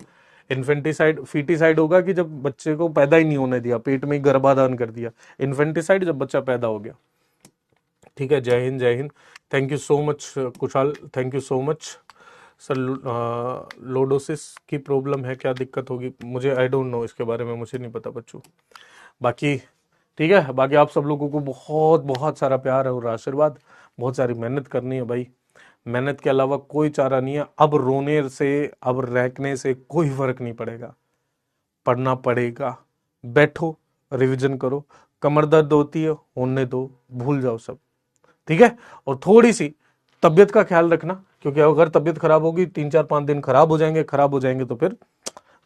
इन्फेंटिसाइड फीटिसाइड होगा कि जब बच्चे को पैदा ही नहीं होने दिया, पेट में ही गर्भाधान कर दिया। इन्फेंटिसाइड जब बच्चा पैदा हो गया, ठीक है। जय हिंद, जय Hind. Thank you so much Kushal, thank you so much. Sir lordosis की प्रॉब्लम है, क्या दिक्कत होगी? मुझे आई डोंट नो, इसके बारे में मुझे नहीं पता बच्चों। बाकी ठीक है, बाकी आप सब लोगों को बहुत बहुत सारा प्यार और आशीर्वाद। बहुत सारी मेहनत करनी है भाई, मेहनत के अलावा कोई चारा नहीं है। अब रोने से, अब रैकने से कोई फर्क नहीं पड़ेगा, पढ़ना पड़ेगा। बैठो, रिवीजन करो। कमर दर्द होती है, होने दो, भूल जाओ सब, ठीक है। और थोड़ी सी तबियत का ख्याल रखना, क्योंकि अगर तबीयत खराब होगी 3-4-5 दिन खराब हो जाएंगे तो फिर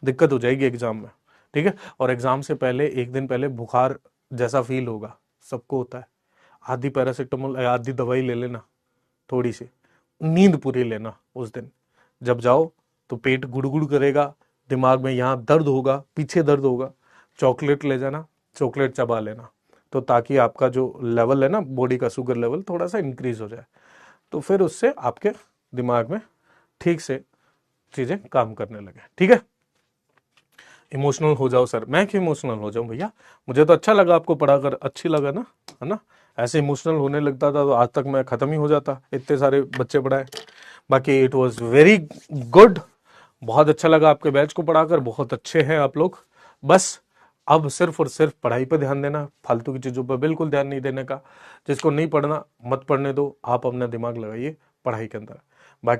दिक्कत हो जाएगी एग्जाम में, ठीक है। और एग्जाम से पहले एक दिन पहले बुखार जैसा फील होगा, सबको होता है, आधी पैरासिटामोल आधी दवाई ले लेना, थोड़ी सी नींद पूरी लेना उस दिन। जब जाओ तो पेट गुड़गुड़ करेगा, दिमाग में यहाँ दर्द होगा, पीछे दर्द होगा, चॉकलेट ले जाना, चॉकलेट चबा लेना, तो ताकि आपका जो लेवल है ना बॉडी का, शुगर लेवल थोड़ा सा इंक्रीज हो जाए, तो फिर उससे आपके दिमाग में ठीक से चीजें काम करने लगे, ठीक है। इमोशनल हो जाओ सर, मैं क्यों इमोशनल हो जाऊं भैया, मुझे तो अच्छा लगा, आपको पढ़ाकर अच्छी लगा ना, है ना। ऐसे इमोशनल होने लगता था तो आज तक मैं खत्म ही हो जाता, इतने सारे बच्चे पढ़ाए। बाकी इट वाज वेरी गुड, बहुत अच्छा लगा आपके बैच को पढ़ाकर, बहुत अच्छे हैं आप लोग। बस अब सिर्फ और सिर्फ पढ़ाई पर ध्यान देना, फालतू की चीजों पर बिल्कुल ध्यान नहीं देने का। जिसको नहीं पढ़ना मत पढ़ने दो, आप अपना दिमाग लगाइए पढ़ाई के अंदर।